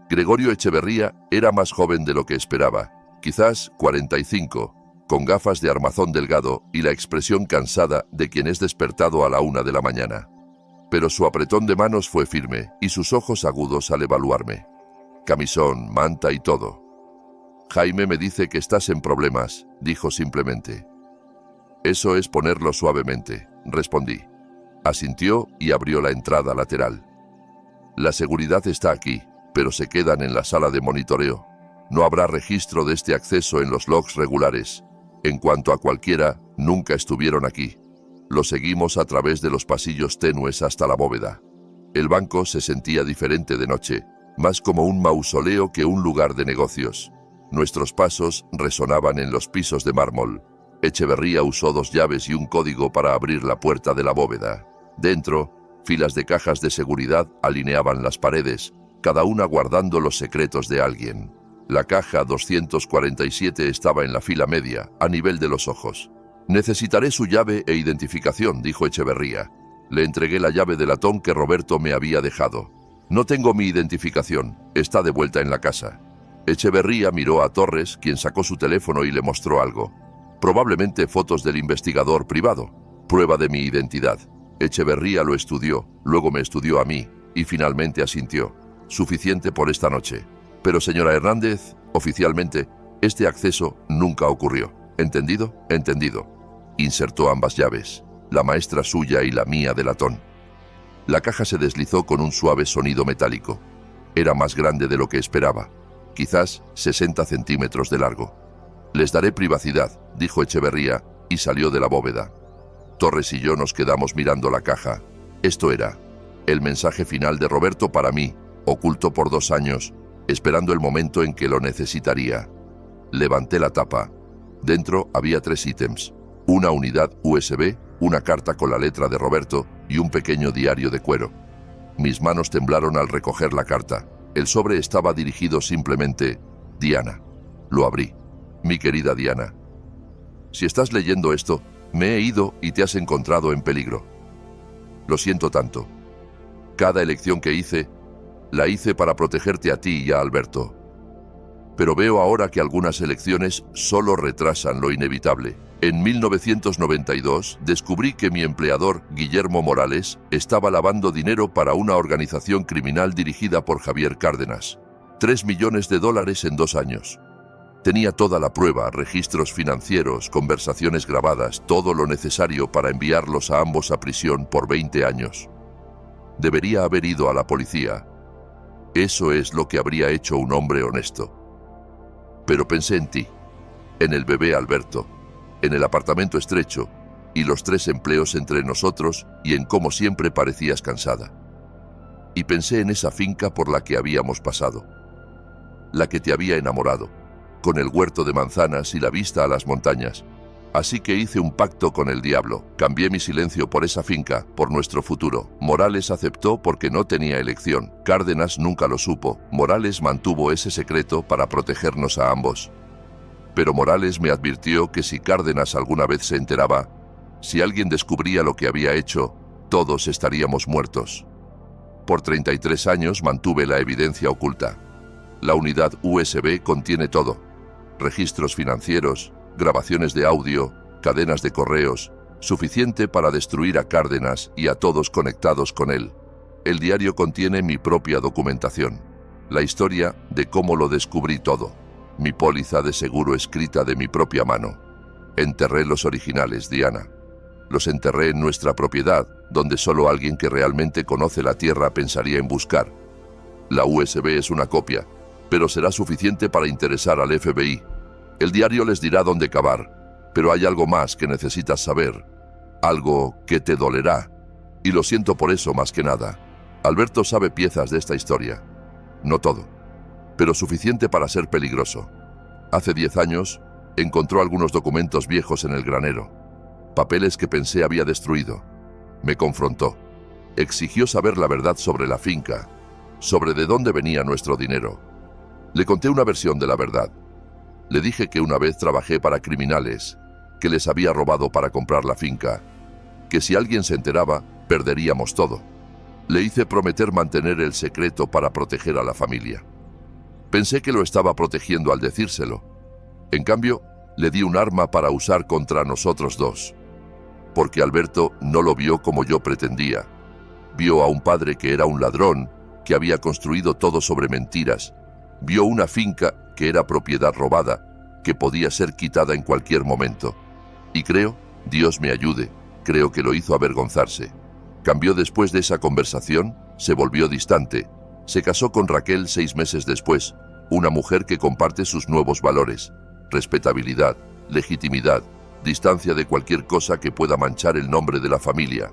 Gregorio Echeverría era más joven de lo que esperaba, quizás 45, con gafas de armazón delgado y la expresión cansada de quien es despertado a la 1 de la mañana. Pero su apretón de manos fue firme y sus ojos agudos al evaluarme. Camisón, manta y todo. Jaime me dice que estás en problemas, dijo simplemente. Eso es ponerlo suavemente, respondí. Asintió y abrió la entrada lateral. La seguridad está aquí, pero se quedan en la sala de monitoreo. No habrá registro de este acceso en los logs regulares. En cuanto a cualquiera, nunca estuvieron aquí. Lo seguimos a través de los pasillos tenues hasta la bóveda. El banco se sentía diferente de noche, más como un mausoleo que un lugar de negocios. Nuestros pasos resonaban en los pisos de mármol. Echeverría usó 2 llaves y un código para abrir la puerta de la bóveda. Dentro, filas de cajas de seguridad alineaban las paredes, cada una guardando los secretos de alguien. La caja 247 estaba en la fila media, a nivel de los ojos. Necesitaré su llave e identificación, dijo Echeverría. Le entregué la llave de latón que Roberto me había dejado. No tengo mi identificación, está de vuelta en la casa. Echeverría miró a Torres, quien sacó su teléfono y le mostró algo. Probablemente fotos del investigador privado. Prueba de mi identidad. Echeverría lo estudió, luego me estudió a mí, y finalmente asintió. Suficiente por esta noche. Pero señora Hernández, oficialmente, este acceso nunca ocurrió. ¿Entendido? Entendido. Insertó ambas llaves, la maestra suya y la mía de latón. La caja se deslizó con un suave sonido metálico. Era más grande de lo que esperaba, quizás 60 centímetros de largo. Les daré privacidad, dijo Echeverría, y salió de la bóveda. Torres y yo nos quedamos mirando la caja. Esto era el mensaje final de Roberto para mí, oculto por 2 años, esperando el momento en que lo necesitaría. Levanté la tapa. Dentro había 3 ítems. Una unidad USB, una carta con la letra de Roberto y un pequeño diario de cuero. Mis manos temblaron al recoger la carta. El sobre estaba dirigido simplemente: Diana. Lo abrí. Mi querida Diana. Si estás leyendo esto, me he ido y te has encontrado en peligro. Lo siento tanto. Cada elección que hice, la hice para protegerte a ti y a Alberto. Pero veo ahora que algunas elecciones solo retrasan lo inevitable. En 1992 descubrí que mi empleador, Guillermo Morales, estaba lavando dinero para una organización criminal dirigida por Javier Cárdenas. $3 millones en 2 años. Tenía toda la prueba, registros financieros, conversaciones grabadas, todo lo necesario para enviarlos a ambos a prisión por 20 años. Debería haber ido a la policía. Eso es lo que habría hecho un hombre honesto. Pero pensé en ti, en el bebé Alberto, en el apartamento estrecho y los 3 empleos entre nosotros y en cómo siempre parecías cansada. Y pensé en esa finca por la que habíamos pasado, la que te había enamorado, con el huerto de manzanas y la vista a las montañas. Así que hice un pacto con el diablo. Cambié mi silencio por esa finca, por nuestro futuro. Morales aceptó porque no tenía elección. Cárdenas nunca lo supo. Morales mantuvo ese secreto para protegernos a ambos. Pero Morales me advirtió que si Cárdenas alguna vez se enteraba, si alguien descubría lo que había hecho, todos estaríamos muertos. Por 33 años mantuve la evidencia oculta. La unidad USB contiene todo: registros financieros, grabaciones de audio, cadenas de correos, suficiente para destruir a Cárdenas y a todos conectados con él. El diario contiene mi propia documentación, la historia de cómo lo descubrí todo, mi póliza de seguro escrita de mi propia mano. Enterré los originales, Diana. Los enterré en nuestra propiedad, donde solo alguien que realmente conoce la tierra pensaría en buscar. La USB es una copia, pero será suficiente para interesar al FBI. El diario les dirá dónde cavar, pero hay algo más que necesitas saber, algo que te dolerá, y lo siento por eso más que nada. Alberto sabe piezas de esta historia, no todo, pero suficiente para ser peligroso. Hace 10 años, encontró algunos documentos viejos en el granero, papeles que pensé había destruido. Me confrontó, exigió saber la verdad sobre la finca, sobre de dónde venía nuestro dinero. Le conté una versión de la verdad. Le dije que una vez trabajé para criminales, que les había robado para comprar la finca, que si alguien se enteraba, perderíamos todo. Le hice prometer mantener el secreto para proteger a la familia. Pensé que lo estaba protegiendo al decírselo. En cambio, le di un arma para usar contra nosotros dos. Porque Alberto no lo vio como yo pretendía. Vio a un padre que era un ladrón, que había construido todo sobre mentiras. Vio una finca que era propiedad robada, que podía ser quitada en cualquier momento. Y creo, Dios me ayude, creo que lo hizo avergonzarse. Cambió después de esa conversación, se volvió distante. Se casó con Raquel 6 meses después, una mujer que comparte sus nuevos valores: respetabilidad, legitimidad, distancia de cualquier cosa que pueda manchar el nombre de la familia.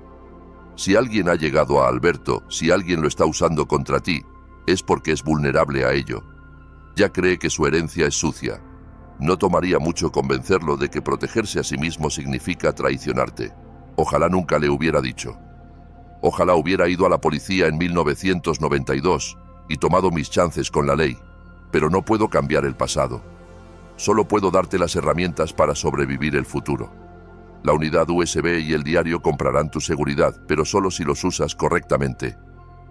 Si alguien ha llegado a Alberto, si alguien lo está usando contra ti, es porque es vulnerable a ello. Ya cree que su herencia es sucia. No tomaría mucho convencerlo de que protegerse a sí mismo significa traicionarte. Ojalá nunca le hubiera dicho. Ojalá hubiera ido a la policía en 1992 y tomado mis chances con la ley, pero no puedo cambiar el pasado. Solo puedo darte las herramientas para sobrevivir el futuro. La unidad USB y el diario comprarán tu seguridad, pero solo si los usas correctamente.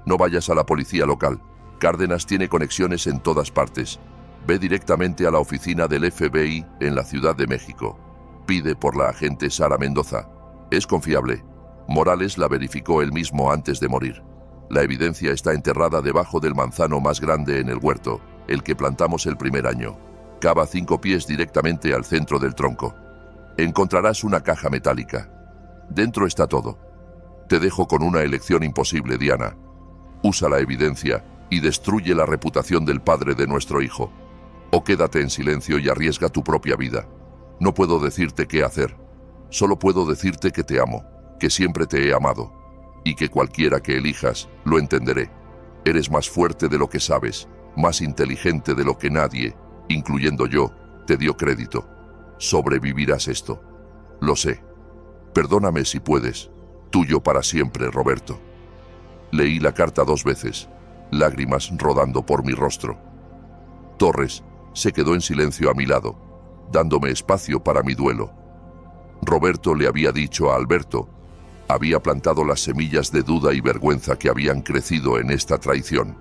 No vayas a la policía local. Cárdenas tiene conexiones en todas partes. Ve directamente a la oficina del FBI en la Ciudad de México. Pide por la agente Sara Mendoza. Es confiable. Morales la verificó él mismo antes de morir. La evidencia está enterrada debajo del manzano más grande en el huerto, el que plantamos el primer año. Cava 5 pies directamente al centro del tronco. Encontrarás una caja metálica. Dentro está todo. Te dejo con una elección imposible, Diana. Usa la evidencia y destruye la reputación del padre de nuestro hijo. O quédate en silencio y arriesga tu propia vida. No puedo decirte qué hacer. Solo puedo decirte que te amo, que siempre te he amado, y que cualquiera que elijas, lo entenderé. Eres más fuerte de lo que sabes, más inteligente de lo que nadie, incluyendo yo, te dio crédito. Sobrevivirás esto. Lo sé. Perdóname si puedes. Tuyo para siempre, Roberto. Leí la carta 2 veces, lágrimas rodando por mi rostro. Torres se quedó en silencio a mi lado, dándome espacio para mi duelo. Roberto le había dicho a Alberto, había plantado las semillas de duda y vergüenza que habían crecido en esta traición.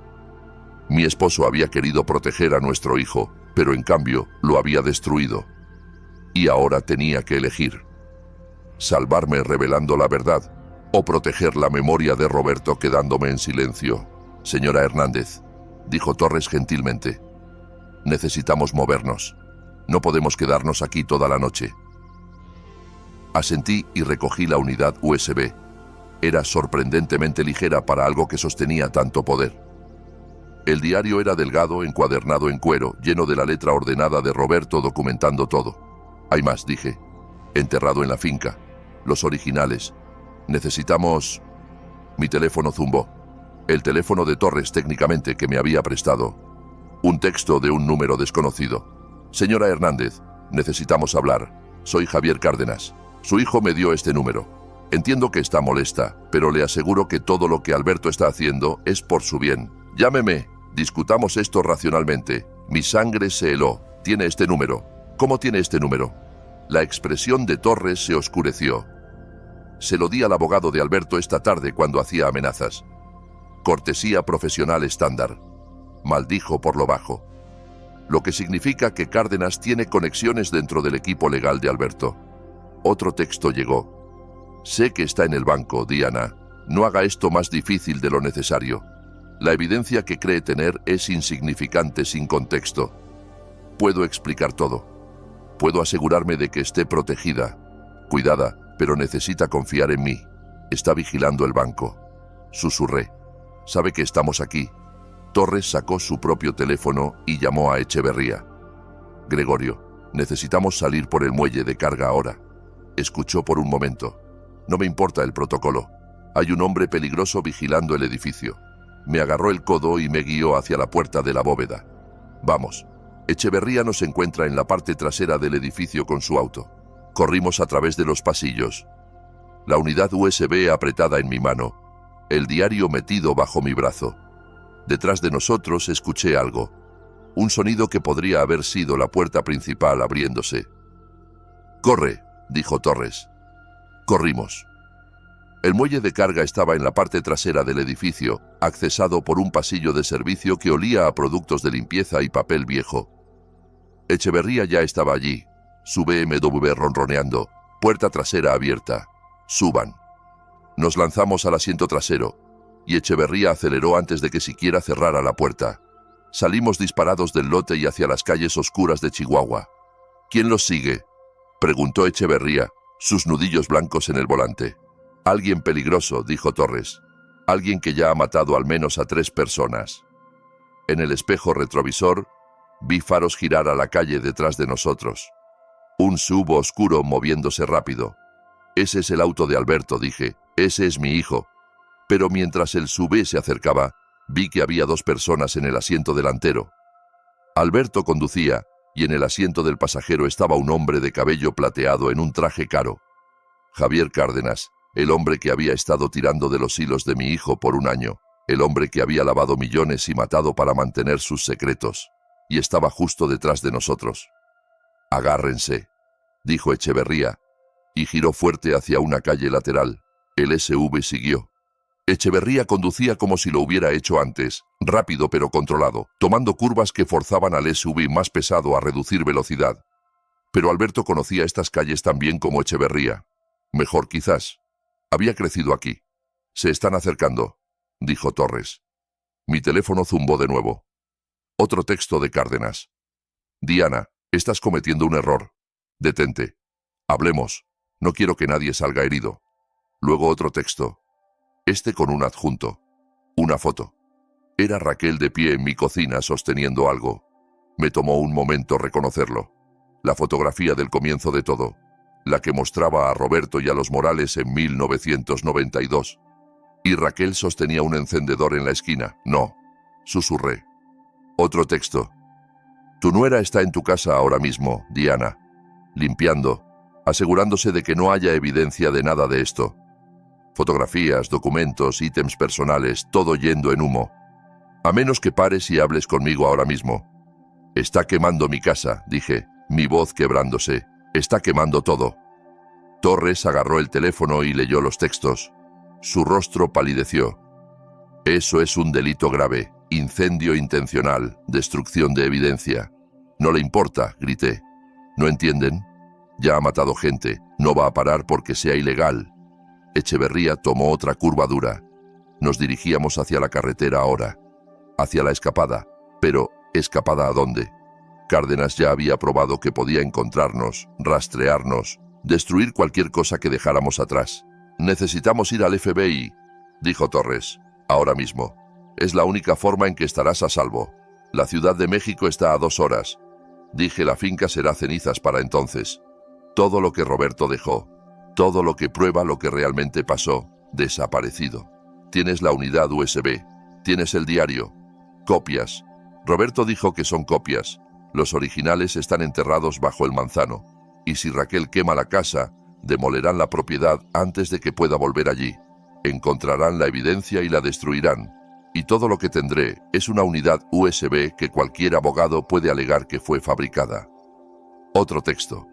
Mi esposo había querido proteger a nuestro hijo, pero en cambio lo había destruido. Y ahora tenía que elegir: salvarme revelando la verdad, o proteger la memoria de Roberto quedándome en silencio. Señora Hernández, dijo Torres gentilmente, necesitamos movernos. No podemos quedarnos aquí toda la noche. Asentí y recogí la unidad USB. Era sorprendentemente ligera para algo que sostenía tanto poder. El diario era delgado, encuadernado en cuero, lleno de la letra ordenada de Roberto documentando todo. Hay más, dije. Enterrado en la finca. Los originales. Necesitamos... Mi teléfono zumbó. El teléfono de Torres técnicamente que me había prestado. Un texto de un número desconocido. Señora Hernández, necesitamos hablar. Soy Javier Cárdenas. Su hijo me dio este número. Entiendo que está molesta, pero le aseguro que todo lo que Alberto está haciendo es por su bien. Llámeme. Discutamos esto racionalmente. Mi sangre se heló. Tiene este número. ¿Cómo tiene este número? La expresión de Torres se oscureció. Se lo di al abogado de Alberto esta tarde cuando hacía amenazas. Cortesía profesional estándar. Maldijo por lo bajo. Lo que significa que Cárdenas tiene conexiones dentro del equipo legal de Alberto. Otro texto llegó. Sé que está en el banco, Diana. No haga esto más difícil de lo necesario. La evidencia que cree tener es insignificante sin contexto. Puedo explicar todo. Puedo asegurarme de que esté protegida, cuidada, pero necesita confiar en mí. Está vigilando el banco. Susurré. Sabe que estamos aquí. Torres sacó su propio teléfono y llamó a Echeverría. Gregorio, necesitamos salir por el muelle de carga ahora. Escuchó por un momento. No me importa el protocolo. Hay un hombre peligroso vigilando el edificio. Me agarró el codo y me guió hacia la puerta de la bóveda. Vamos. Echeverría nos encuentra en la parte trasera del edificio con su auto. Corrimos a través de los pasillos. La unidad USB apretada en mi mano. El diario metido bajo mi brazo. Detrás de nosotros escuché algo. Un sonido que podría haber sido la puerta principal abriéndose. «Corre», dijo Torres. Corrimos. El muelle de carga estaba en la parte trasera del edificio, accesado por un pasillo de servicio que olía a productos de limpieza y papel viejo. Echeverría ya estaba allí, su BMW ronroneando, puerta trasera abierta. «Suban». Nos lanzamos al asiento trasero, y Echeverría aceleró antes de que siquiera cerrara la puerta. Salimos disparados del lote y hacia las calles oscuras de Chihuahua. «¿Quién los sigue?», preguntó Echeverría, sus nudillos blancos en el volante. «Alguien peligroso», dijo Torres. «Alguien que ya ha matado al menos a 3 personas». En el espejo retrovisor, vi faros girar a la calle detrás de nosotros. Un SUV oscuro moviéndose rápido. «Ese es el auto de Alberto», dije. «Ese es mi hijo». Pero mientras el SUV se acercaba, vi que había 2 personas en el asiento delantero. Alberto conducía, y en el asiento del pasajero estaba un hombre de cabello plateado en un traje caro. Javier Cárdenas, el hombre que había estado tirando de los hilos de mi hijo por un año, el hombre que había lavado millones y matado para mantener sus secretos, y estaba justo detrás de nosotros. «Agárrense», dijo Echeverría, y giró fuerte hacia una calle lateral. El SUV siguió. Echeverría conducía como si lo hubiera hecho antes, rápido pero controlado, tomando curvas que forzaban al SUV más pesado a reducir velocidad. Pero Alberto conocía estas calles tan bien como Echeverría. Mejor quizás. Había crecido aquí. «Se están acercando», dijo Torres. Mi teléfono zumbó de nuevo. Otro texto de Cárdenas. «Diana, estás cometiendo un error. Detente. Hablemos. No quiero que nadie salga herido». Luego otro texto. Este con un adjunto. Una foto. Era Raquel de pie en mi cocina sosteniendo algo. Me tomó un momento reconocerlo. La fotografía del comienzo de todo. La que mostraba a Roberto y a los Morales en 1992. Y Raquel sostenía un encendedor en la esquina. «No», susurré. Otro texto. «Tu nuera está en tu casa ahora mismo, Diana, limpiando, asegurándose de que no haya evidencia de nada de esto. Fotografías, documentos, ítems personales, todo yendo en humo. A menos que pares y hables conmigo ahora mismo». «Está quemando mi casa», dije, mi voz quebrándose. «Está quemando todo». Torres agarró el teléfono y leyó los textos. Su rostro palideció. «Eso es un delito grave, incendio intencional, destrucción de evidencia». «No le importa», grité. «¿No entienden? Ya ha matado gente, no va a parar porque sea ilegal». Echeverría tomó otra curva dura. Nos dirigíamos hacia la carretera ahora, hacia la escapada. Pero, ¿escapada a dónde? Cárdenas ya había probado que podía encontrarnos, rastrearnos, destruir cualquier cosa que dejáramos atrás. «Necesitamos ir al FBI», dijo Torres. «Ahora mismo. Es la única forma en que estarás a salvo. La Ciudad de México está a 2 horas. Dije, la finca será cenizas para entonces. Todo lo que Roberto dejó, todo lo que prueba lo que realmente pasó, desaparecido. Tienes la unidad USB, tienes el diario, copias. Roberto dijo que son copias. Los originales están enterrados bajo el manzano, y si Raquel quema la casa, demolerán la propiedad antes de que pueda volver allí. Encontrarán la evidencia y la destruirán, y todo lo que tendré es una unidad USB que cualquier abogado puede alegar que fue fabricada. Otro texto.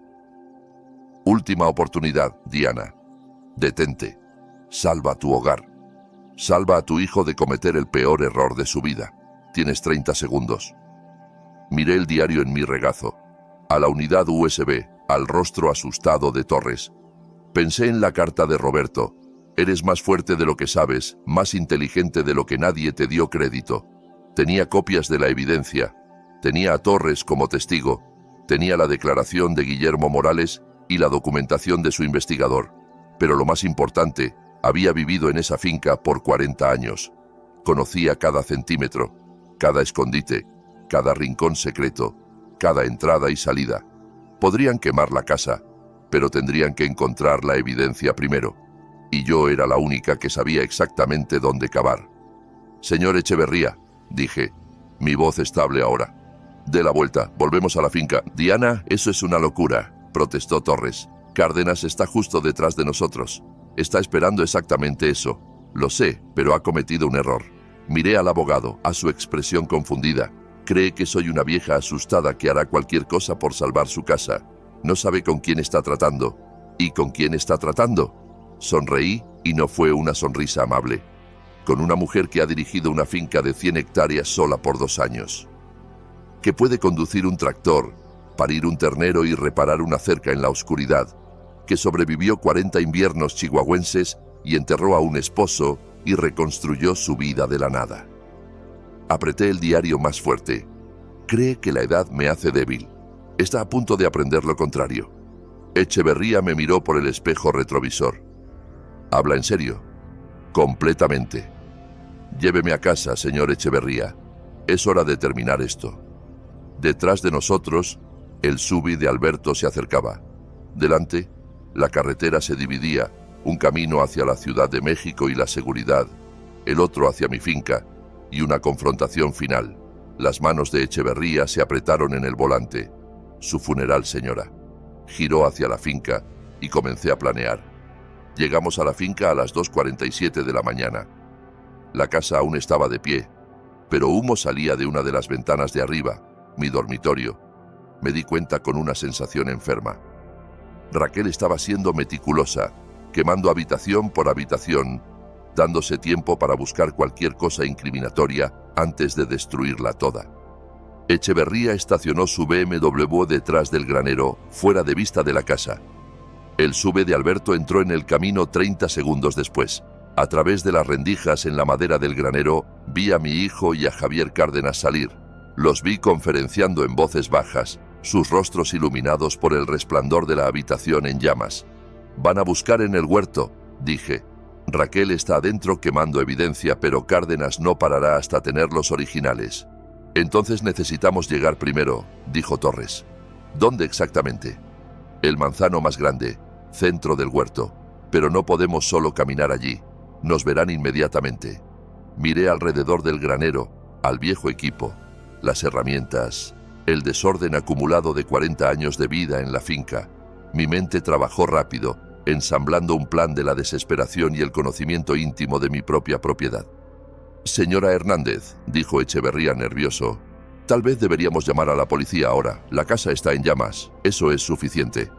Última oportunidad, Diana. Detente. Salva tu hogar. Salva a tu hijo de cometer el peor error de su vida. Tienes 30 segundos. Miré el diario en mi regazo. A la unidad USB, al rostro asustado de Torres. Pensé en la carta de Roberto. Eres más fuerte de lo que sabes, más inteligente de lo que nadie te dio crédito. Tenía copias de la evidencia. Tenía a Torres como testigo. Tenía la declaración de Guillermo Morales y la documentación de su investigador. Pero lo más importante, había vivido en esa finca por 40 años. Conocía cada centímetro, cada escondite, cada rincón secreto, cada entrada y salida. Podrían quemar la casa, pero tendrían que encontrar la evidencia primero. Y yo era la única que sabía exactamente dónde cavar. Señor Echeverría, dije, mi voz estable ahora. Dé la vuelta, volvemos a la finca. Diana, eso es una locura, protestó Torres. Cárdenas está justo detrás de nosotros. Está esperando exactamente eso. Lo sé, pero ha cometido un error. Miré al abogado, a su expresión confundida. Cree que soy una vieja asustada que hará cualquier cosa por salvar su casa. No sabe con quién está tratando. ¿Y con quién está tratando? Sonreí y no fue una sonrisa amable. Con una mujer que ha dirigido una finca de 100 hectáreas sola por 2 años. Que puede conducir un tractor, parir un ternero y reparar una cerca en la oscuridad. Que sobrevivió 40 inviernos chihuahuenses y enterró a un esposo y reconstruyó su vida de la nada. Apreté el diario más fuerte. Cree que la edad me hace débil. Está a punto de aprender lo contrario. Echeverría me miró por el espejo retrovisor. ¿Habla en serio? Completamente. Lléveme a casa, señor Echeverría. Es hora de terminar esto. Detrás de nosotros, el SUV de Alberto se acercaba. Delante, la carretera se dividía, un camino hacia la Ciudad de México y la seguridad, el otro hacia mi finca, y una confrontación final. Las manos de Echeverría se apretaron en el volante. Su funeral, señora. Giró hacia la finca y comencé a planear. Llegamos a la finca a las 2:47 de la mañana. La casa aún estaba de pie, pero humo salía de una de las ventanas de arriba, mi dormitorio. Me di cuenta con una sensación enferma. Raquel estaba siendo meticulosa, quemando habitación por habitación, dándose tiempo para buscar cualquier cosa incriminatoria antes de destruirla toda. Echeverría estacionó su BMW detrás del granero, fuera de vista de la casa. El SUV de Alberto entró en el camino 30 segundos después. A través de las rendijas en la madera del granero, vi a mi hijo y a Javier Cárdenas salir. Los vi conferenciando en voces bajas, sus rostros iluminados por el resplandor de la habitación en llamas. «Van a buscar en el huerto», dije. Raquel está adentro quemando evidencia, pero Cárdenas no parará hasta tener los originales. «Entonces necesitamos llegar primero», dijo Torres. «¿Dónde exactamente?» «El manzano más grande, centro del huerto. Pero no podemos solo caminar allí. Nos verán inmediatamente». Miré alrededor del granero, al viejo equipo, las herramientas, el desorden acumulado de 40 años de vida en la finca. Mi mente trabajó rápido, ensamblando un plan de la desesperación y el conocimiento íntimo de mi propia propiedad. «Señora Hernández», dijo Echeverría nervioso, «tal vez deberíamos llamar a la policía ahora. La casa está en llamas. Eso es suficiente.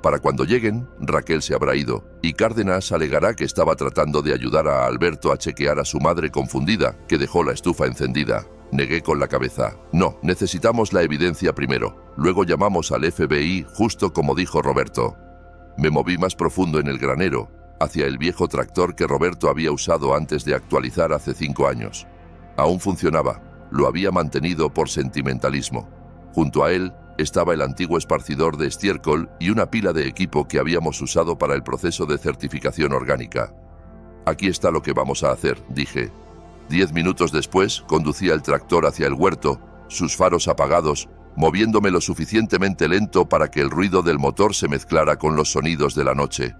Para cuando lleguen, Raquel se habrá ido, y Cárdenas alegará que estaba tratando de ayudar a Alberto a chequear a su madre confundida, que dejó la estufa encendida». Negué con la cabeza. «No, necesitamos la evidencia primero. Luego llamamos al FBI, justo como dijo Roberto». Me moví más profundo en el granero, hacia el viejo tractor que Roberto había usado antes de actualizar hace 5 años. Aún funcionaba, lo había mantenido por sentimentalismo. Junto a él estaba el antiguo esparcidor de estiércol y una pila de equipo que habíamos usado para el proceso de certificación orgánica. «Aquí está lo que vamos a hacer», dije. 10 minutos después, conducía el tractor hacia el huerto, sus faros apagados, moviéndome lo suficientemente lento para que el ruido del motor se mezclara con los sonidos de la noche.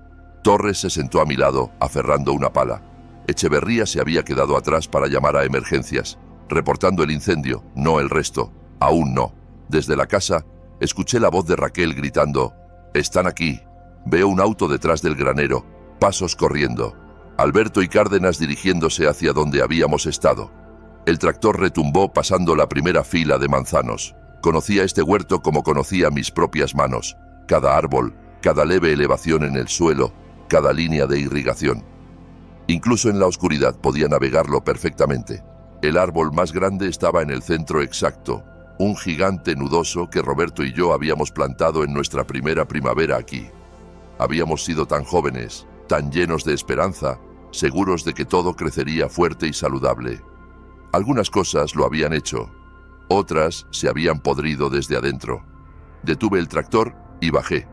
Torres se sentó a mi lado, aferrando una pala. Echeverría se había quedado atrás para llamar a emergencias, reportando el incendio, no el resto. Aún no. Desde la casa, escuché la voz de Raquel gritando: «¡Están aquí!». Veo un auto detrás del granero, pasos corriendo. Alberto y Cárdenas dirigiéndose hacia donde habíamos estado. El tractor retumbó pasando la primera fila de manzanos. Conocía este huerto como conocía mis propias manos. Cada árbol, cada leve elevación en el suelo, cada línea de irrigación. Incluso en la oscuridad podía navegarlo perfectamente. El árbol más grande estaba en el centro exacto, un gigante nudoso que Roberto y yo habíamos plantado en nuestra primera primavera aquí. Habíamos sido tan jóvenes, tan llenos de esperanza, seguros de que todo crecería fuerte y saludable. Algunas cosas lo habían hecho, otras se habían podrido desde adentro. Detuve el tractor y bajé,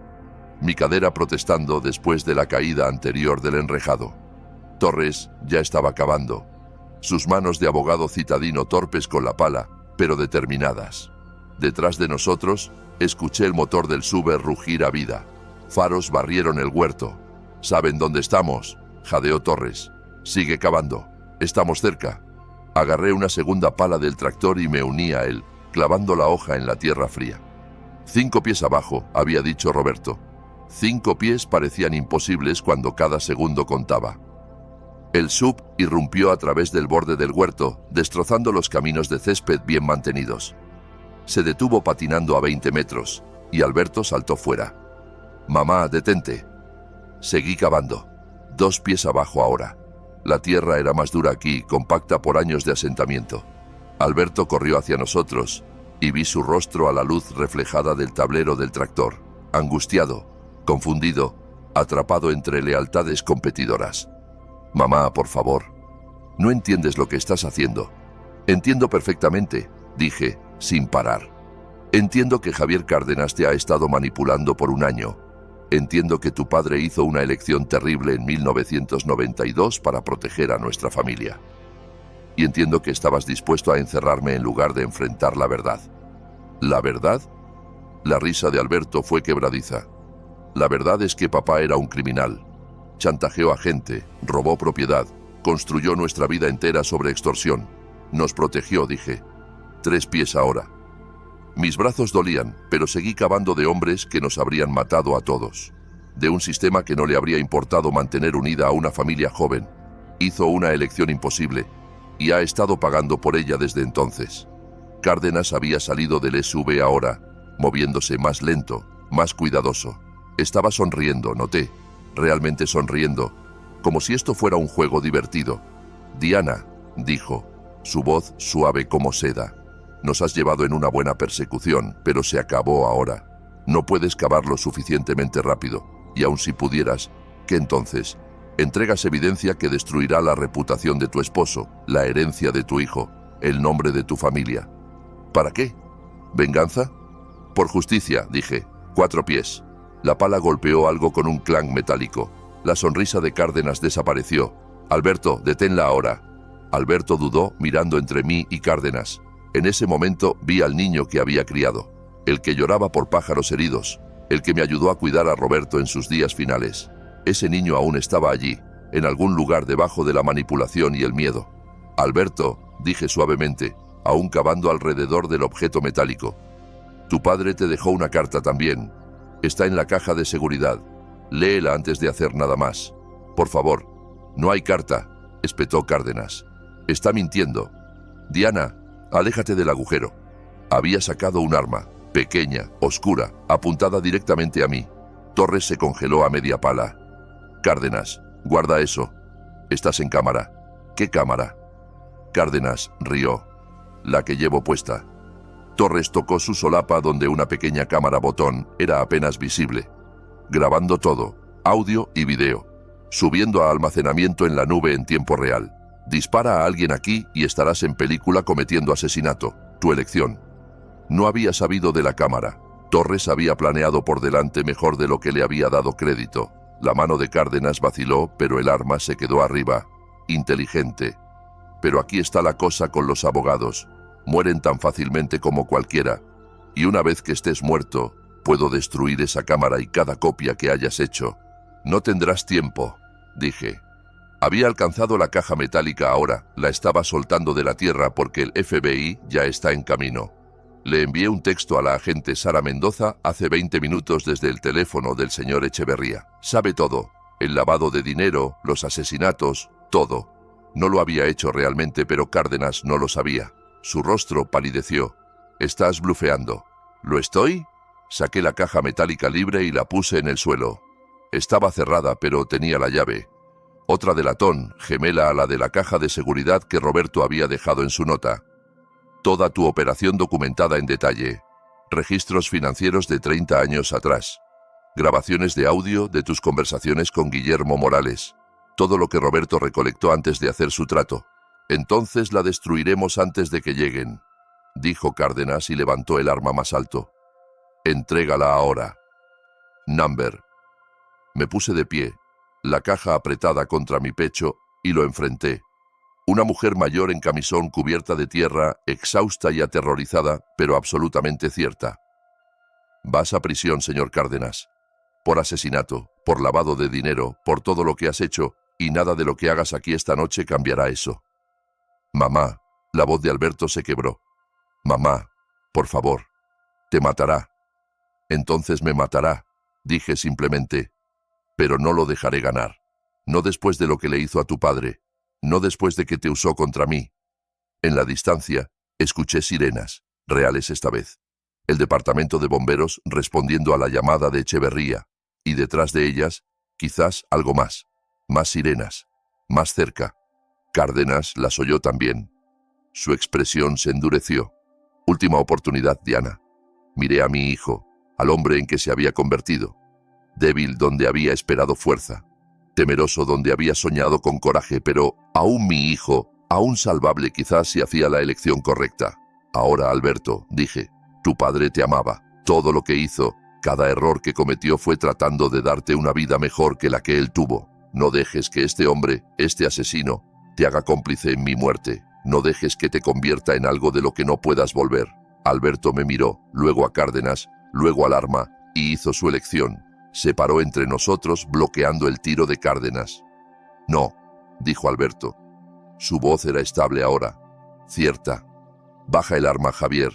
mi cadera protestando después de la caída anterior del enrejado. Torres ya estaba cavando, sus manos de abogado citadino torpes con la pala, pero determinadas. Detrás de nosotros, escuché el motor del Suber rugir a vida. Faros barrieron el huerto. «¿Saben dónde estamos?», jadeó Torres. «Sigue cavando. Estamos cerca». Agarré una segunda pala del tractor y me uní a él, clavando la hoja en la tierra fría. 5 pies abajo, había dicho Roberto. 5 pies parecían imposibles cuando cada segundo contaba. El sub irrumpió a través del borde del huerto, destrozando los caminos de césped bien mantenidos. Se detuvo patinando a 20 metros, y Alberto saltó fuera. «Mamá, detente». Seguí cavando. 2 pies abajo ahora. La tierra era más dura aquí, compacta por años de asentamiento. Alberto corrió hacia nosotros, y vi su rostro a la luz reflejada del tablero del tractor, angustiado, confundido, atrapado entre lealtades competidoras. «Mamá, por favor. No entiendes lo que estás haciendo». «Entiendo perfectamente», dije, sin parar. «Entiendo que Javier Cárdenas te ha estado manipulando por un año. Entiendo que tu padre hizo una elección terrible en 1992 para proteger a nuestra familia. Y entiendo que estabas dispuesto a encerrarme en lugar de enfrentar la verdad». «¿La verdad?». La risa de Alberto fue quebradiza. «La verdad es que papá era un criminal. Chantajeó a gente, robó propiedad, construyó nuestra vida entera sobre extorsión. Nos protegió», dije. 3 pies ahora. Mis brazos dolían, pero seguí cavando de hombres que nos habrían matado a todos. De un sistema que no le habría importado mantener unida a una familia joven. Hizo una elección imposible, y ha estado pagando por ella desde entonces. Cárdenas había salido del SUV ahora, moviéndose más lento, más cuidadoso. Estaba sonriendo, noté. Realmente sonriendo, como si esto fuera un juego divertido. «Diana», dijo, su voz suave como seda, «nos has llevado en una buena persecución, pero se acabó ahora. No puedes cavar lo suficientemente rápido, y aun si pudieras, ¿qué entonces? Entregas evidencia que destruirá la reputación de tu esposo, la herencia de tu hijo, el nombre de tu familia. ¿Para qué? ¿Venganza?». «Por justicia», dije. 4 pies. La pala golpeó algo con un clang metálico. La sonrisa de Cárdenas desapareció. «Alberto, deténla ahora». Alberto dudó, mirando entre mí y Cárdenas. En ese momento vi al niño que había criado, el que lloraba por pájaros heridos, el que me ayudó a cuidar a Roberto en sus días finales. Ese niño aún estaba allí, en algún lugar debajo de la manipulación y el miedo. «Alberto», dije suavemente, aún cavando alrededor del objeto metálico. «Tu padre te dejó una carta también. Está en la caja de seguridad. Léela antes de hacer nada más. Por favor». «No hay carta», espetó Cárdenas. «Está mintiendo». «Diana, aléjate del agujero». Había sacado un arma, pequeña, oscura, apuntada directamente a mí. Torres se congeló a media pala. «Cárdenas, guarda eso. Estás en cámara». «¿Qué cámara?». Cárdenas rió. «La que llevo puesta». Torres tocó su solapa donde una pequeña cámara botón era apenas visible. «Grabando todo, audio y video. Subiendo a almacenamiento en la nube en tiempo real. Dispara a alguien aquí y estarás en película cometiendo asesinato. Tu elección». No había sabido de la cámara. Torres había planeado por delante mejor de lo que le había dado crédito. La mano de Cárdenas vaciló, pero el arma se quedó arriba. Inteligente. Pero aquí está la cosa con los abogados. Mueren tan fácilmente como cualquiera. Y una vez que estés muerto, puedo destruir esa cámara y cada copia que hayas hecho. «No tendrás tiempo», dije. Había alcanzado la caja metálica ahora, la estaba soltando de la tierra porque el FBI ya está en camino. Le envié un texto a la agente Sara Mendoza hace 20 minutos desde el teléfono del señor Echeverría. Sabe todo. El lavado de dinero, los asesinatos, todo. No lo había hecho realmente, pero Cárdenas no lo sabía. Su rostro palideció. Estás blufeando. ¿Lo estoy? Saqué la caja metálica libre y la puse en el suelo. Estaba cerrada, pero tenía la llave. Otra de latón, gemela a la de la caja de seguridad que Roberto había dejado en su nota. Toda tu operación documentada en detalle. Registros financieros de 30 años atrás. Grabaciones de audio de tus conversaciones con Guillermo Morales. Todo lo que Roberto recolectó antes de hacer su trato. Entonces la destruiremos antes de que lleguen, dijo Cárdenas y levantó el arma más alto. Entrégala ahora. Number. Me puse de pie, la caja apretada contra mi pecho, y lo enfrenté. Una mujer mayor en camisón cubierta de tierra, exhausta y aterrorizada, pero absolutamente cierta. Vas a prisión, señor Cárdenas. Por asesinato, por lavado de dinero, por todo lo que has hecho, y nada de lo que hagas aquí esta noche cambiará eso. Mamá, la voz de Alberto se quebró. Mamá, por favor, te matará. Entonces me matará, dije simplemente. Pero no lo dejaré ganar. No después de lo que le hizo a tu padre. No después de que te usó contra mí. En la distancia, escuché sirenas, reales esta vez. El departamento de bomberos respondiendo a la llamada de Echeverría. Y detrás de ellas, quizás algo más. Más sirenas. Más cerca. Cárdenas las oyó también. Su expresión se endureció. Última oportunidad, Diana. Miré a mi hijo, al hombre en que se había convertido. Débil donde había esperado fuerza. Temeroso donde había soñado con coraje, pero aún mi hijo, aún salvable quizás si hacía la elección correcta. Ahora, Alberto, dije, tu padre te amaba. Todo lo que hizo, cada error que cometió fue tratando de darte una vida mejor que la que él tuvo. No dejes que este hombre, este asesino, te haga cómplice en mi muerte. No dejes que te convierta en algo de lo que no puedas volver. Alberto me miró, luego a Cárdenas, luego al arma, y hizo su elección. Se paró entre nosotros, bloqueando el tiro de Cárdenas. No, dijo Alberto. Su voz era estable ahora. Cierta. Baja el arma, Javier.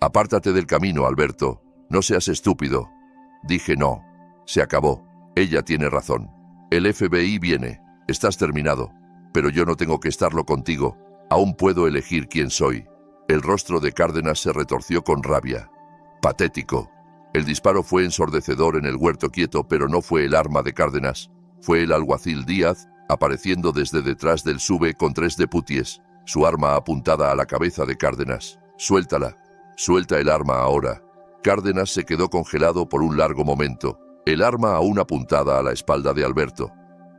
Apártate del camino, Alberto. No seas estúpido. Dije no. Se acabó. Ella tiene razón. El FBI viene. Estás terminado. Pero yo no tengo que estarlo contigo. Aún puedo elegir quién soy. El rostro de Cárdenas se retorció con rabia. Patético. El disparo fue ensordecedor en el huerto quieto, pero no fue el arma de Cárdenas. Fue el alguacil Díaz, apareciendo desde detrás del sube con 3 deputies, su arma apuntada a la cabeza de Cárdenas. Suéltala. Suelta el arma ahora. Cárdenas se quedó congelado por un largo momento, el arma aún apuntada a la espalda de Alberto.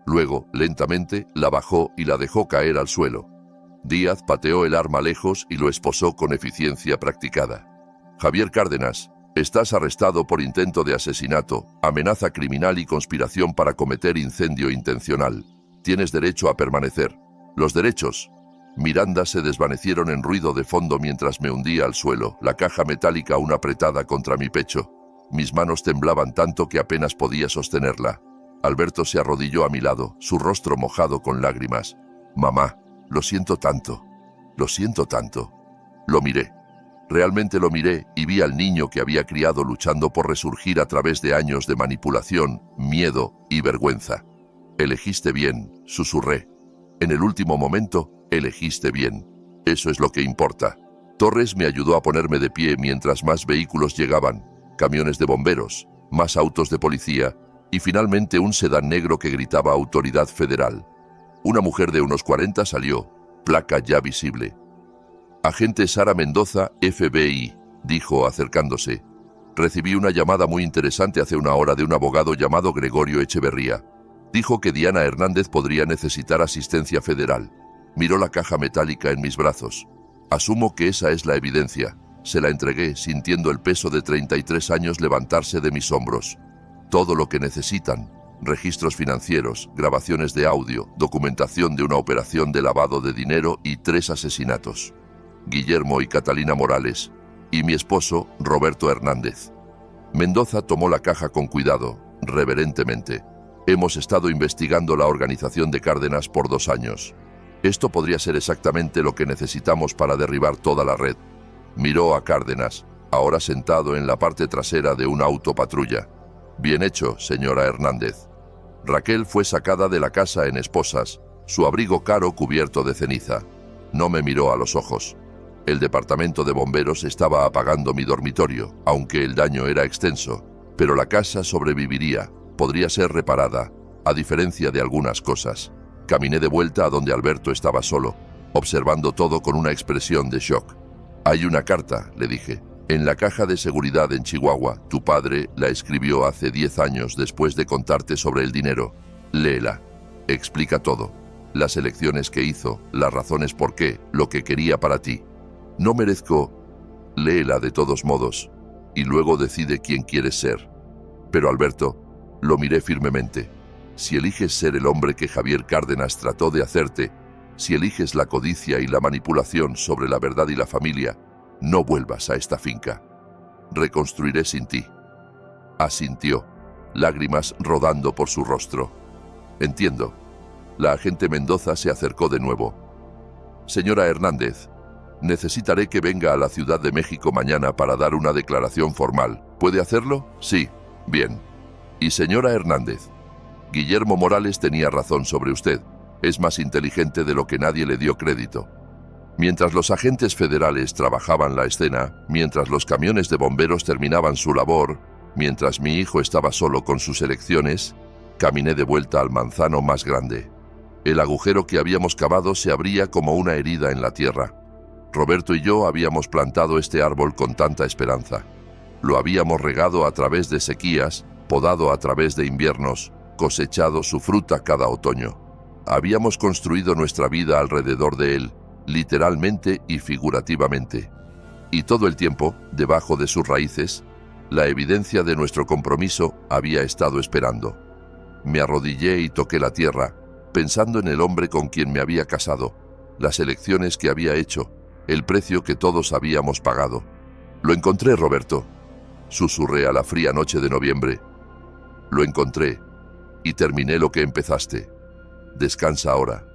Luego, lentamente, la bajó y la dejó caer al suelo. Díaz pateó el arma lejos y lo esposó con eficiencia practicada. Javier Cárdenas, estás arrestado por intento de asesinato, amenaza criminal y conspiración para cometer incendio intencional. Tienes derecho a permanecer. Los derechos. Miranda se desvanecieron en ruido de fondo mientras me hundía al suelo, la caja metálica aún apretada contra mi pecho. Mis manos temblaban tanto que apenas podía sostenerla. Alberto se arrodilló a mi lado, su rostro mojado con lágrimas. Mamá, lo siento tanto. Lo siento tanto. Lo miré. Realmente lo miré y vi al niño que había criado luchando por resurgir a través de años de manipulación, miedo y vergüenza. Elegiste bien, susurré. En el último momento, elegiste bien. Eso es lo que importa. Torres me ayudó a ponerme de pie mientras más vehículos llegaban, camiones de bomberos, más autos de policía y finalmente un sedán negro que gritaba autoridad federal. Una mujer de unos 40 salió, placa ya visible. Agente Sara Mendoza, FBI, dijo acercándose. Recibí una llamada muy interesante hace una hora de un abogado llamado Gregorio Echeverría. Dijo que Diana Hernández podría necesitar asistencia federal. Miró la caja metálica en mis brazos. Asumo que esa es la evidencia. Se la entregué, sintiendo el peso de 33 años levantarse de mis hombros. Todo lo que necesitan. Registros financieros, grabaciones de audio, documentación de una operación de lavado de dinero y 3 asesinatos. Guillermo y Catalina Morales, y mi esposo, Roberto Hernández. Mendoza tomó la caja con cuidado, reverentemente. Hemos estado investigando la organización de Cárdenas por 2 años. Esto podría ser exactamente lo que necesitamos para derribar toda la red. Miró a Cárdenas, ahora sentado en la parte trasera de un auto patrulla. Bien hecho, señora Hernández. Raquel fue sacada de la casa en esposas, su abrigo caro cubierto de ceniza. No me miró a los ojos. El departamento de bomberos estaba apagando mi dormitorio, aunque el daño era extenso, pero la casa sobreviviría, podría ser reparada, a diferencia de algunas cosas. Caminé de vuelta a donde Alberto estaba solo, observando todo con una expresión de shock. Hay una carta, le dije, en la caja de seguridad en Chihuahua. Tu padre la escribió hace 10 años después de contarte sobre el dinero. Léela. Explica todo. Las elecciones que hizo, las razones por qué, lo que quería para ti. No merezco. Léela de todos modos, y luego decide quién quieres ser. Pero Alberto, lo miré firmemente. Si eliges ser el hombre que Javier Cárdenas trató de hacerte, si eliges la codicia y la manipulación sobre la verdad y la familia, no vuelvas a esta finca. Reconstruiré sin ti. Asintió, lágrimas rodando por su rostro. Entiendo. La agente Mendoza se acercó de nuevo. Señora Hernández, necesitaré que venga a la Ciudad de México mañana para dar una declaración formal. ¿Puede hacerlo? Sí. Bien. Y señora Hernández, Guillermo Morales tenía razón sobre usted. Es más inteligente de lo que nadie le dio crédito. Mientras los agentes federales trabajaban la escena, mientras los camiones de bomberos terminaban su labor, mientras mi hijo estaba solo con sus elecciones, caminé de vuelta al manzano más grande. El agujero que habíamos cavado se abría como una herida en la tierra. Roberto y yo habíamos plantado este árbol con tanta esperanza. Lo habíamos regado a través de sequías, podado a través de inviernos, cosechado su fruta cada otoño. Habíamos construido nuestra vida alrededor de él, literalmente y figurativamente. Y todo el tiempo, debajo de sus raíces, la evidencia de nuestro compromiso había estado esperando. Me arrodillé y toqué la tierra, pensando en el hombre con quien me había casado, las elecciones que había hecho, el precio que todos habíamos pagado. Lo encontré, Roberto, susurré a la fría noche de noviembre. Lo encontré, y terminé lo que empezaste. Descansa ahora.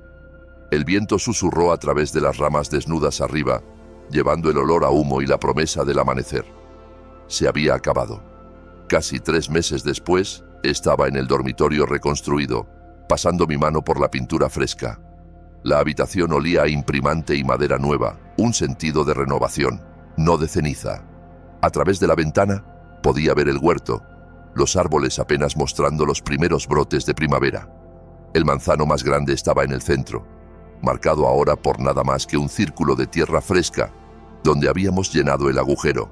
El viento susurró a través de las ramas desnudas arriba, llevando el olor a humo y la promesa del amanecer. Se había acabado. Casi 3 meses después, estaba en el dormitorio reconstruido, pasando mi mano por la pintura fresca. La habitación olía a imprimante y madera nueva, un sentido de renovación, no de ceniza. A través de la ventana podía ver el huerto, los árboles apenas mostrando los primeros brotes de primavera. El manzano más grande estaba en el centro, marcado ahora por nada más que un círculo de tierra fresca, donde habíamos llenado el agujero.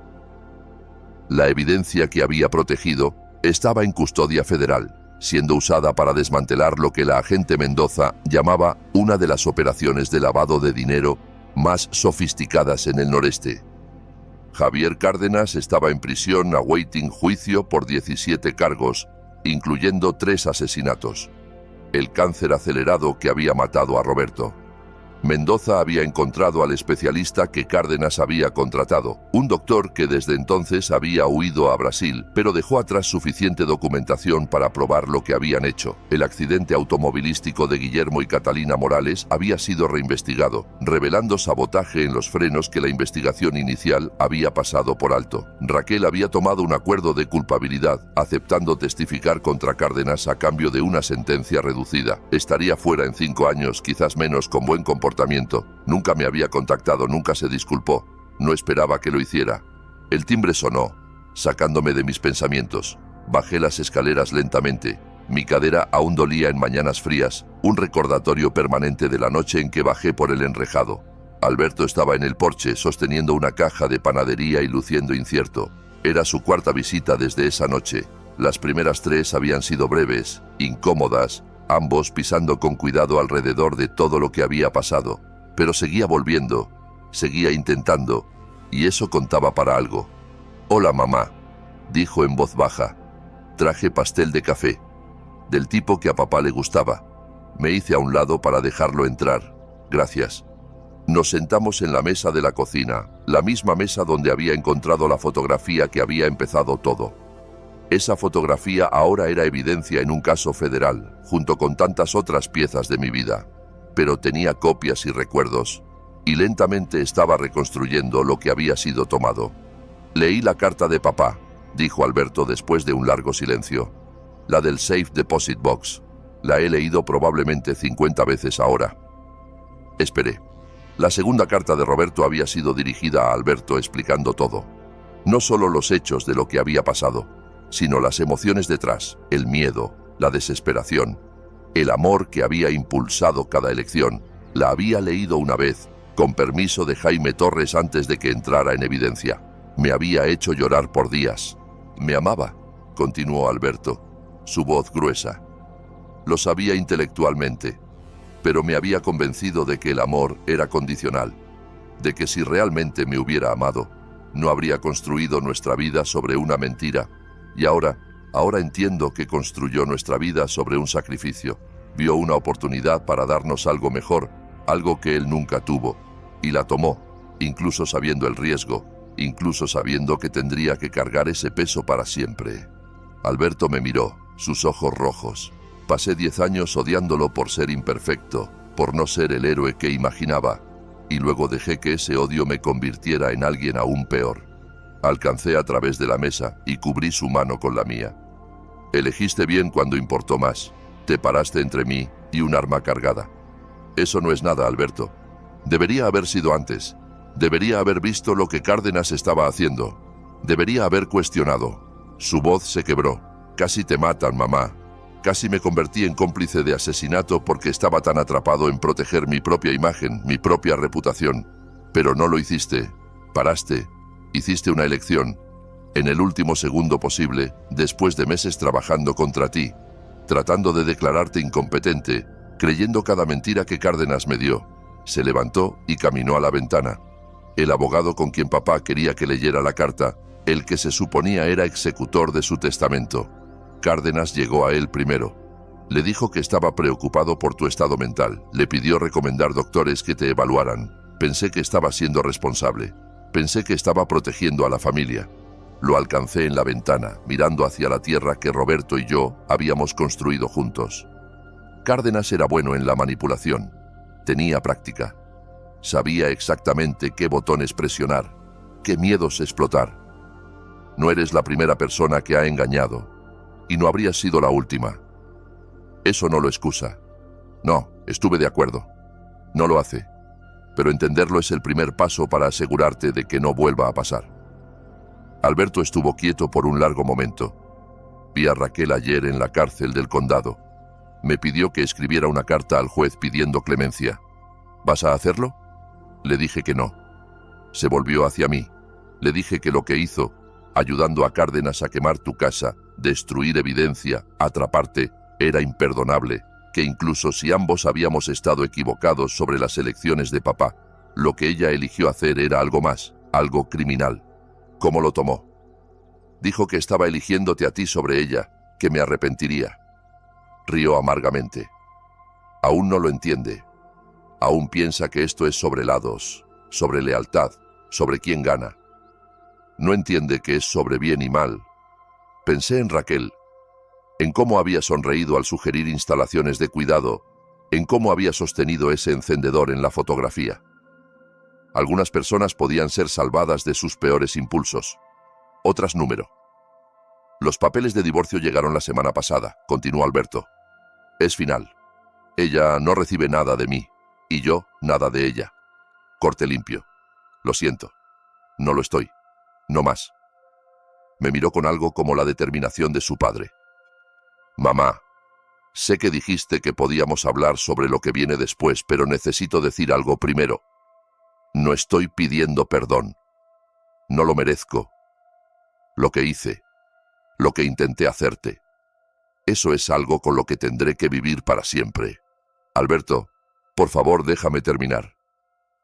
La evidencia que había protegido estaba en custodia federal, siendo usada para desmantelar lo que la agente Mendoza llamaba una de las operaciones de lavado de dinero más sofisticadas en el noreste. Javier Cárdenas estaba en prisión awaiting juicio por 17 cargos, incluyendo 3 asesinatos. El cáncer acelerado que había matado a Roberto. Mendoza había encontrado al especialista que Cárdenas había contratado, un doctor que desde entonces había huido a Brasil, pero dejó atrás suficiente documentación para probar lo que habían hecho. El accidente automovilístico de Guillermo y Catalina Morales había sido reinvestigado, revelando sabotaje en los frenos que la investigación inicial había pasado por alto. Raquel había tomado un acuerdo de culpabilidad, aceptando testificar contra Cárdenas a cambio de una sentencia reducida. Estaría fuera en 5 años, quizás menos, con buen comportamiento. Nunca me había contactado, nunca se disculpó. No esperaba que lo hiciera. El timbre sonó, sacándome de mis pensamientos. Bajé las escaleras lentamente. Mi cadera aún dolía en mañanas frías, un recordatorio permanente de la noche en que bajé por el enrejado. Alberto estaba en el porche, sosteniendo una caja de panadería y luciendo incierto. Era su 4ª visita desde esa noche. Las primeras 3 habían sido breves, incómodas, ambos pisando con cuidado alrededor de todo lo que había pasado, pero seguía volviendo, seguía intentando, y eso contaba para algo. «Hola, mamá», dijo en voz baja. Traje pastel de café, del tipo que a papá le gustaba. Me hice a un lado para dejarlo entrar. «Gracias». Nos sentamos en la mesa de la cocina, la misma mesa donde había encontrado la fotografía que había empezado todo. Esa fotografía ahora era evidencia en un caso federal, junto con tantas otras piezas de mi vida. Pero tenía copias y recuerdos. y lentamente estaba reconstruyendo lo que había sido tomado. Leí la carta de papá, dijo Alberto después de un largo silencio. La del Safe Deposit Box. La he leído probablemente 50 veces ahora. Esperé. La segunda carta de Roberto había sido dirigida a Alberto explicando todo. No solo los hechos de lo que había pasado, sino las emociones detrás, el miedo, la desesperación, el amor que había impulsado cada elección. La había leído una vez, con permiso de Jaime Torres antes de que entrara en evidencia. Me había hecho llorar por días. Me amaba, continuó Alberto, su voz gruesa. Lo sabía intelectualmente, pero me había convencido de que el amor era condicional, de que si realmente me hubiera amado, no habría construido nuestra vida sobre una mentira. Y ahora entiendo que construyó nuestra vida sobre un sacrificio. Vio una oportunidad para darnos algo mejor, algo que él nunca tuvo, y la tomó, incluso sabiendo el riesgo, incluso sabiendo que tendría que cargar ese peso para siempre. Alberto me miró, sus ojos rojos. Pasé 10 años odiándolo por ser imperfecto, por no ser el héroe que imaginaba, y luego dejé que ese odio me convirtiera en alguien aún peor. Alcancé a través de la mesa y cubrí su mano con la mía. Elegiste bien cuando importó más. Te paraste entre mí y un arma cargada. Eso no es nada, Alberto. Debería haber sido antes. Debería haber visto lo que Cárdenas estaba haciendo. Debería haber cuestionado. Su voz se quebró. Casi te matan, mamá. Casi me convertí en cómplice de asesinato porque estaba tan atrapado en proteger mi propia imagen, mi propia reputación. Pero no lo hiciste. Paraste. Hiciste una elección. En el último segundo posible, después de meses trabajando contra ti, tratando de declararte incompetente, creyendo cada mentira que Cárdenas me dio. Se levantó y caminó a la ventana. El abogado con quien papá quería que leyera la carta, el que se suponía era ejecutor de su testamento. Cárdenas llegó a él primero. Le dijo que estaba preocupado por tu estado mental. Le pidió recomendar doctores que te evaluaran. Pensé que estaba siendo responsable. Pensé que estaba protegiendo a la familia. Lo alcancé en la ventana, mirando hacia la tierra que Roberto y yo habíamos construido juntos. Cárdenas era bueno en la manipulación. Tenía práctica. Sabía exactamente qué botones presionar, qué miedos explotar. No eres la primera persona que ha engañado, y no habría sido la última. Eso no lo excusa. No, estuve de acuerdo. No lo hace. Pero entenderlo es el primer paso para asegurarte de que no vuelva a pasar. Alberto estuvo quieto por un largo momento. Vi a Raquel ayer en la cárcel del condado. Me pidió que escribiera una carta al juez pidiendo clemencia. ¿Vas a hacerlo? Le dije que no. Se volvió hacia mí. Le dije que lo que hizo, ayudando a Cárdenas a quemar tu casa, destruir evidencia, atraparte, era imperdonable, que incluso si ambos habíamos estado equivocados sobre las elecciones de papá, lo que ella eligió hacer era algo más, algo criminal. ¿Cómo lo tomó? Dijo que estaba eligiéndote a ti sobre ella, que me arrepentiría. Rió amargamente. Aún no lo entiende. Aún piensa que esto es sobre lados, sobre lealtad, sobre quién gana. No entiende que es sobre bien y mal. Pensé en Raquel, en cómo había sonreído al sugerir instalaciones de cuidado, en cómo había sostenido ese encendedor en la fotografía. Algunas personas podían ser salvadas de sus peores impulsos. Otras número. Los papeles de divorcio llegaron la semana pasada, continuó Alberto. Es final. Ella no recibe nada de mí, y yo nada de ella. Corte limpio. Lo siento. No lo estoy. No más. Me miró con algo como la determinación de su padre. Mamá, sé que dijiste que podíamos hablar sobre lo que viene después, pero necesito decir algo primero. No estoy pidiendo perdón. No lo merezco. Lo que hice, lo que intenté hacerte, eso es algo con lo que tendré que vivir para siempre. Alberto, por favor, déjame terminar.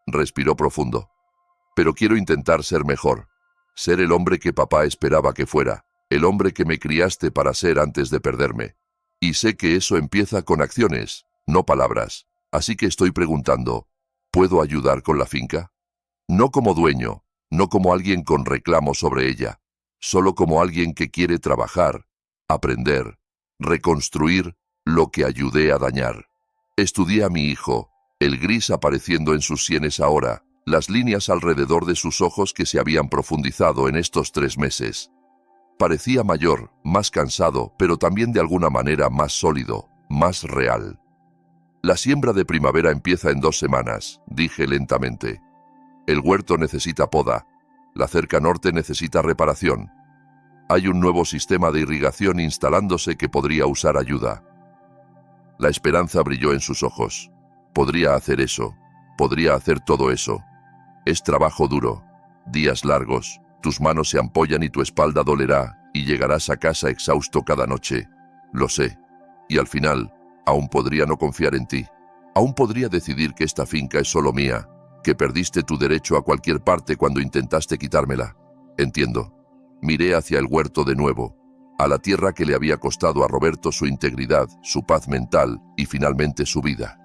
Respiró profundo. Pero quiero intentar ser mejor. Ser el hombre que papá esperaba que fuera. El hombre que me criaste para ser antes de perderme. Y sé que eso empieza con acciones, no palabras. Así que estoy preguntando, ¿puedo ayudar con la finca? No como dueño, no como alguien con reclamo sobre ella, solo como alguien que quiere trabajar, aprender, reconstruir lo que ayudé a dañar. Estudié a mi hijo, el gris apareciendo en sus sienes ahora, las líneas alrededor de sus ojos que se habían profundizado en estos 3 meses. Parecía mayor, más cansado, pero también de alguna manera más sólido, más real. La siembra de primavera empieza en 2 semanas, dije lentamente. El huerto necesita poda. La cerca norte necesita reparación. Hay un nuevo sistema de irrigación instalándose que podría usar ayuda. La esperanza brilló en sus ojos. Podría hacer eso. Podría hacer todo eso. Es trabajo duro. Días largos. Tus manos se ampollan y tu espalda dolerá, y llegarás a casa exhausto cada noche. Lo sé. Y al final, aún podría no confiar en ti. Aún podría decidir que esta finca es solo mía, que perdiste tu derecho a cualquier parte cuando intentaste quitármela. Entiendo. Miré hacia el huerto de nuevo, a la tierra que le había costado a Roberto su integridad, su paz mental y finalmente su vida.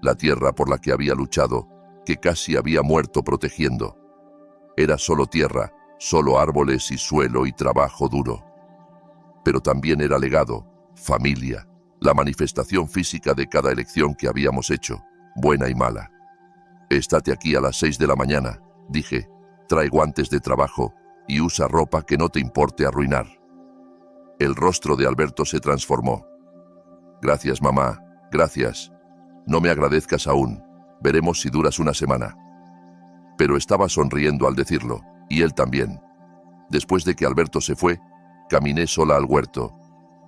La tierra por la que había luchado, que casi había muerto protegiendo. Era solo tierra, solo árboles y suelo y trabajo duro. Pero también era legado, familia, la manifestación física de cada elección que habíamos hecho, buena y mala. Estate aquí a las 6 de la mañana, dije, trae guantes de trabajo y usa ropa que no te importe arruinar. El rostro de Alberto se transformó. Gracias, mamá, gracias. No me agradezcas aún, veremos si duras una semana. Pero estaba sonriendo al decirlo, y él también. Después de que Alberto se fue, caminé sola al huerto.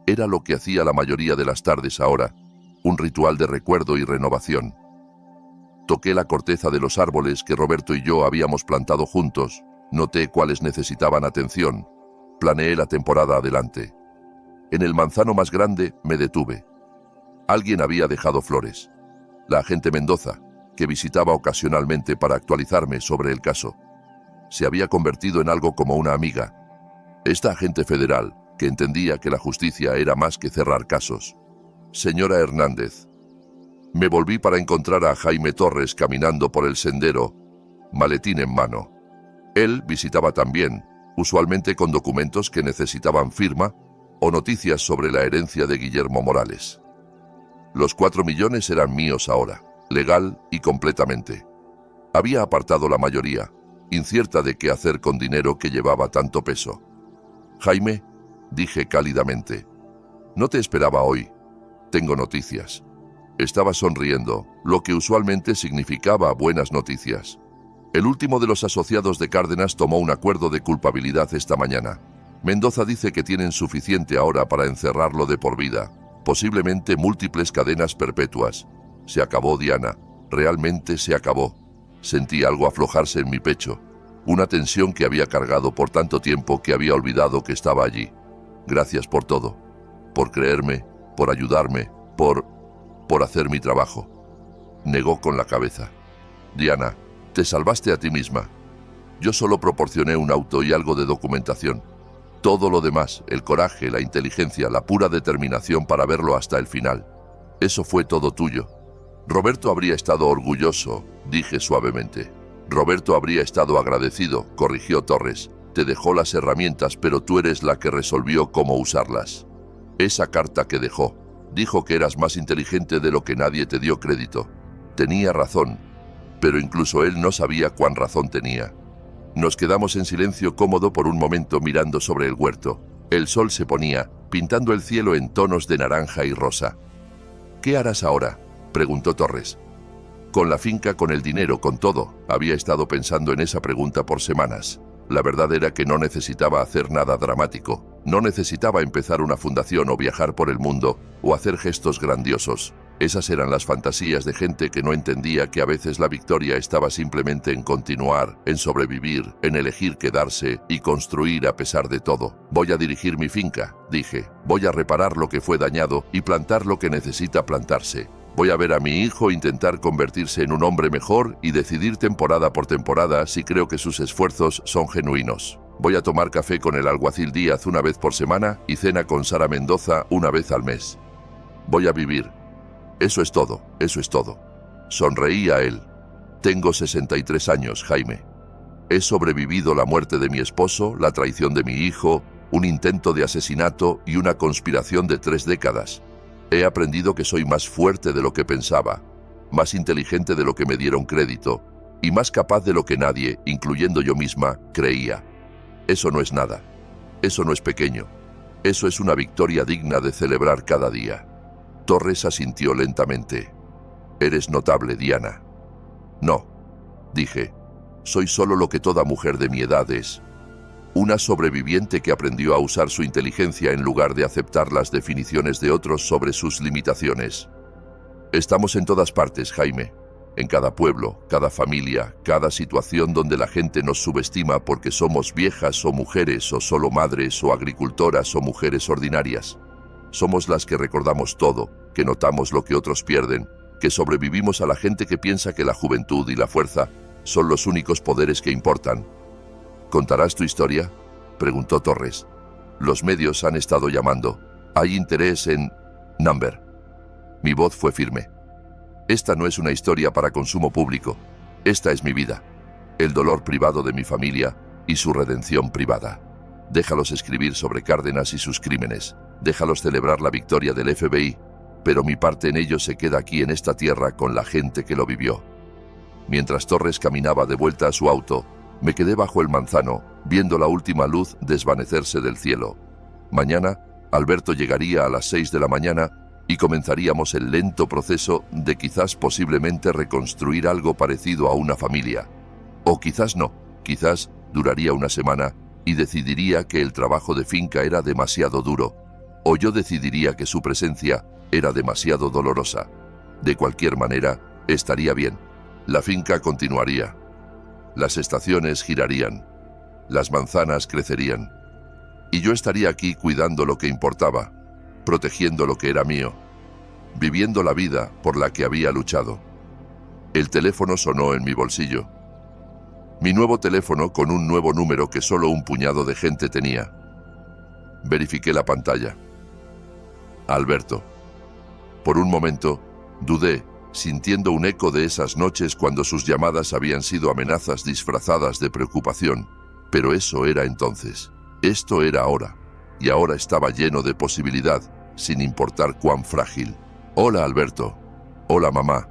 Era lo que hacía la mayoría de las tardes ahora, un ritual de recuerdo y renovación. Toqué la corteza de los árboles que Roberto y yo habíamos plantado juntos, noté cuáles necesitaban atención, planeé la temporada adelante. En el manzano más grande me detuve. Alguien había dejado flores. La agente Mendoza, que visitaba ocasionalmente para actualizarme sobre el caso. Se había convertido en algo como una amiga. Esta agente federal, que entendía que la justicia era más que cerrar casos. Señora Hernández. Me volví para encontrar a Jaime Torres caminando por el sendero, maletín en mano. Él visitaba también, usualmente con documentos que necesitaban firma o noticias sobre la herencia de Guillermo Morales. Los 4 millones eran míos ahora, legal y completamente. Había apartado la mayoría, incierta de qué hacer con dinero que llevaba tanto peso. Jaime, dije cálidamente, no te esperaba hoy. Tengo noticias. Estaba sonriendo, lo que usualmente significaba buenas noticias. El último de los asociados de Cárdenas tomó un acuerdo de culpabilidad esta mañana. Mendoza dice que tienen suficiente ahora para encerrarlo de por vida, posiblemente múltiples cadenas perpetuas. Se acabó, Diana, realmente se acabó. Sentí algo aflojarse en mi pecho, una tensión que había cargado por tanto tiempo que había olvidado que estaba allí. Gracias por todo, por creerme, por ayudarme, por hacer mi trabajo. Negó con la cabeza. Diana, te salvaste a ti misma. Yo solo proporcioné un auto y algo de documentación. Todo lo demás, el coraje, la inteligencia, la pura determinación para verlo hasta el final. Eso fue todo tuyo. Roberto habría estado orgulloso, dije suavemente. Roberto habría estado agradecido, corrigió Torres. Te dejó las herramientas, pero tú eres la que resolvió cómo usarlas. Esa carta que dejó, dijo que eras más inteligente de lo que nadie te dio crédito. Tenía razón, pero incluso él no sabía cuán razón tenía. Nos quedamos en silencio cómodo por un momento mirando sobre el huerto. El sol se ponía, pintando el cielo en tonos de naranja y rosa. ¿Qué harás ahora?, preguntó Torres. Con la finca, con el dinero, con todo. Había estado pensando en esa pregunta por semanas. La verdad era que no necesitaba hacer nada dramático. No necesitaba empezar una fundación o viajar por el mundo o hacer gestos grandiosos. Esas eran las fantasías de gente que no entendía que a veces la victoria estaba simplemente en continuar, en sobrevivir, en elegir quedarse y construir a pesar de todo. Voy a dirigir mi finca, dije. Voy a reparar lo que fue dañado y plantar lo que necesita plantarse. Voy a ver a mi hijo intentar convertirse en un hombre mejor y decidir temporada por temporada si creo que sus esfuerzos son genuinos. Voy a tomar café con el alguacil Díaz una vez por semana y cena con Sara Mendoza una vez al mes. Voy a vivir. Eso es todo, eso es todo. Sonreía él. Tengo 63 años, Jaime. He sobrevivido la muerte de mi esposo, la traición de mi hijo, un intento de asesinato y una conspiración de 3 décadas. He aprendido que soy más fuerte de lo que pensaba. más inteligente de lo que me dieron crédito y más capaz de lo que nadie, incluyendo yo misma, creía. Eso no es nada. Eso no es pequeño. Eso es una victoria digna de celebrar cada día. Torres asintió lentamente. Eres notable, Diana. No, dije. Soy solo lo que toda mujer de mi edad es. Una sobreviviente que aprendió a usar su inteligencia en lugar de aceptar las definiciones de otros sobre sus limitaciones. Estamos en todas partes, Jaime. En cada pueblo, cada familia, cada situación donde la gente nos subestima porque somos viejas o mujeres o solo madres o agricultoras o mujeres ordinarias. Somos las que recordamos todo, que notamos lo que otros pierden, que sobrevivimos a la gente que piensa que la juventud y la fuerza son los únicos poderes que importan. ¿Contarás tu historia?, preguntó Torres. Los medios han estado llamando. Hay interés en... Number. Mi voz fue firme. Esta no es una historia para consumo público. Esta es mi vida, el dolor privado de mi familia y su redención privada. Déjalos escribir sobre Cárdenas y sus crímenes. Déjalos celebrar la victoria del FBI, pero mi parte en ello se queda aquí en esta tierra con la gente que lo vivió. Mientras Torres caminaba de vuelta a su auto, me quedé bajo el manzano, viendo la última luz desvanecerse del cielo. Mañana, Alberto llegaría a las 6 de la mañana y comenzaríamos el lento proceso de quizás posiblemente reconstruir algo parecido a una familia. O quizás no, quizás duraría una semana y decidiría que el trabajo de finca era demasiado duro, o yo decidiría que su presencia era demasiado dolorosa. De cualquier manera, estaría bien. La finca continuaría. Las estaciones girarían. Las manzanas crecerían. Y yo estaría aquí cuidando lo que importaba, protegiendo lo que era mío, viviendo la vida por la que había luchado. El teléfono sonó en mi bolsillo. Mi nuevo teléfono con un nuevo número que solo un puñado de gente tenía. Verifiqué la pantalla. Alberto. Por un momento, dudé, sintiendo un eco de esas noches cuando sus llamadas habían sido amenazas disfrazadas de preocupación. Pero eso era entonces. Esto era ahora. Y ahora estaba lleno de posibilidad, sin importar cuán frágil. Hola, Alberto. Hola, mamá.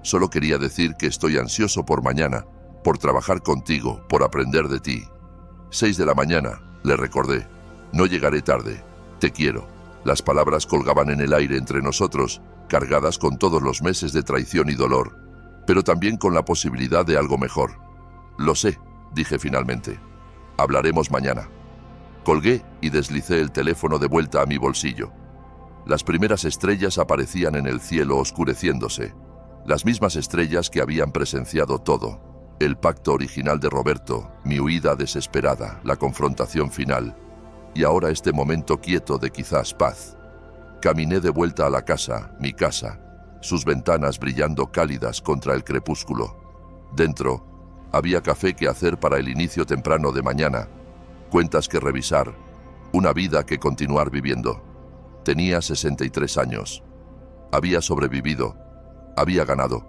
Solo quería decir que estoy ansioso por mañana, por trabajar contigo, por aprender de ti. 6 de la mañana, le recordé. No llegaré tarde. Te quiero. Las palabras colgaban en el aire entre nosotros, cargadas con todos los meses de traición y dolor, pero también con la posibilidad de algo mejor. Lo sé, dije finalmente. Hablaremos mañana. Colgué y deslicé el teléfono de vuelta a mi bolsillo. Las primeras estrellas aparecían en el cielo oscureciéndose, las mismas estrellas que habían presenciado todo. El pacto original de Roberto, mi huida desesperada, la confrontación final, y ahora este momento quieto de quizás paz. Caminé de vuelta a la casa, mi casa, sus ventanas brillando cálidas contra el crepúsculo. Dentro, había café que hacer para el inicio temprano de mañana, cuentas que revisar, una vida que continuar viviendo. Tenía 63 años. Había sobrevivido, había ganado,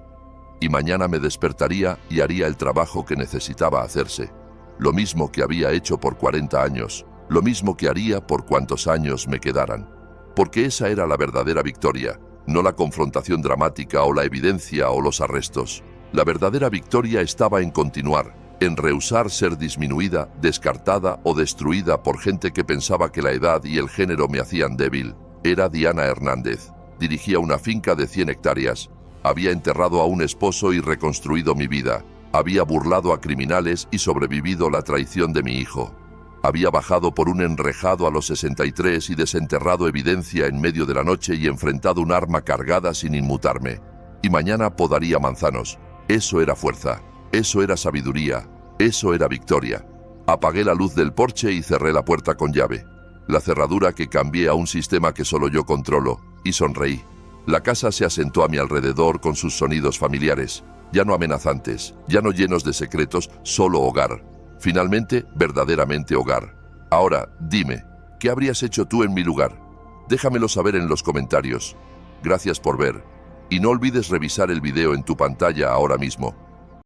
y mañana me despertaría y haría el trabajo que necesitaba hacerse, lo mismo que había hecho por 40 años, lo mismo que haría por cuantos años me quedaran. Porque esa era la verdadera victoria, no la confrontación dramática o la evidencia o los arrestos. La verdadera victoria estaba en continuar, en rehusar ser disminuida, descartada o destruida por gente que pensaba que la edad y el género me hacían débil. Era Diana Hernández. Dirigía una finca de 100 hectáreas. Había enterrado a un esposo y reconstruido mi vida. Había burlado a criminales y sobrevivido la traición de mi hijo. Había bajado por un enrejado a los 63 y desenterrado evidencia en medio de la noche y enfrentado un arma cargada sin inmutarme. Y mañana podaría manzanos. Eso era fuerza. Eso era sabiduría. Eso era victoria. Apagué la luz del porche y cerré la puerta con llave. La cerradura que cambié a un sistema que solo yo controlo, y sonreí. La casa se asentó a mi alrededor con sus sonidos familiares, ya no amenazantes, ya no llenos de secretos, solo hogar. Finalmente, verdaderamente hogar. Ahora, dime, ¿qué habrías hecho tú en mi lugar? Déjamelo saber en los comentarios. Gracias por ver. Y no olvides revisar el video en tu pantalla ahora mismo.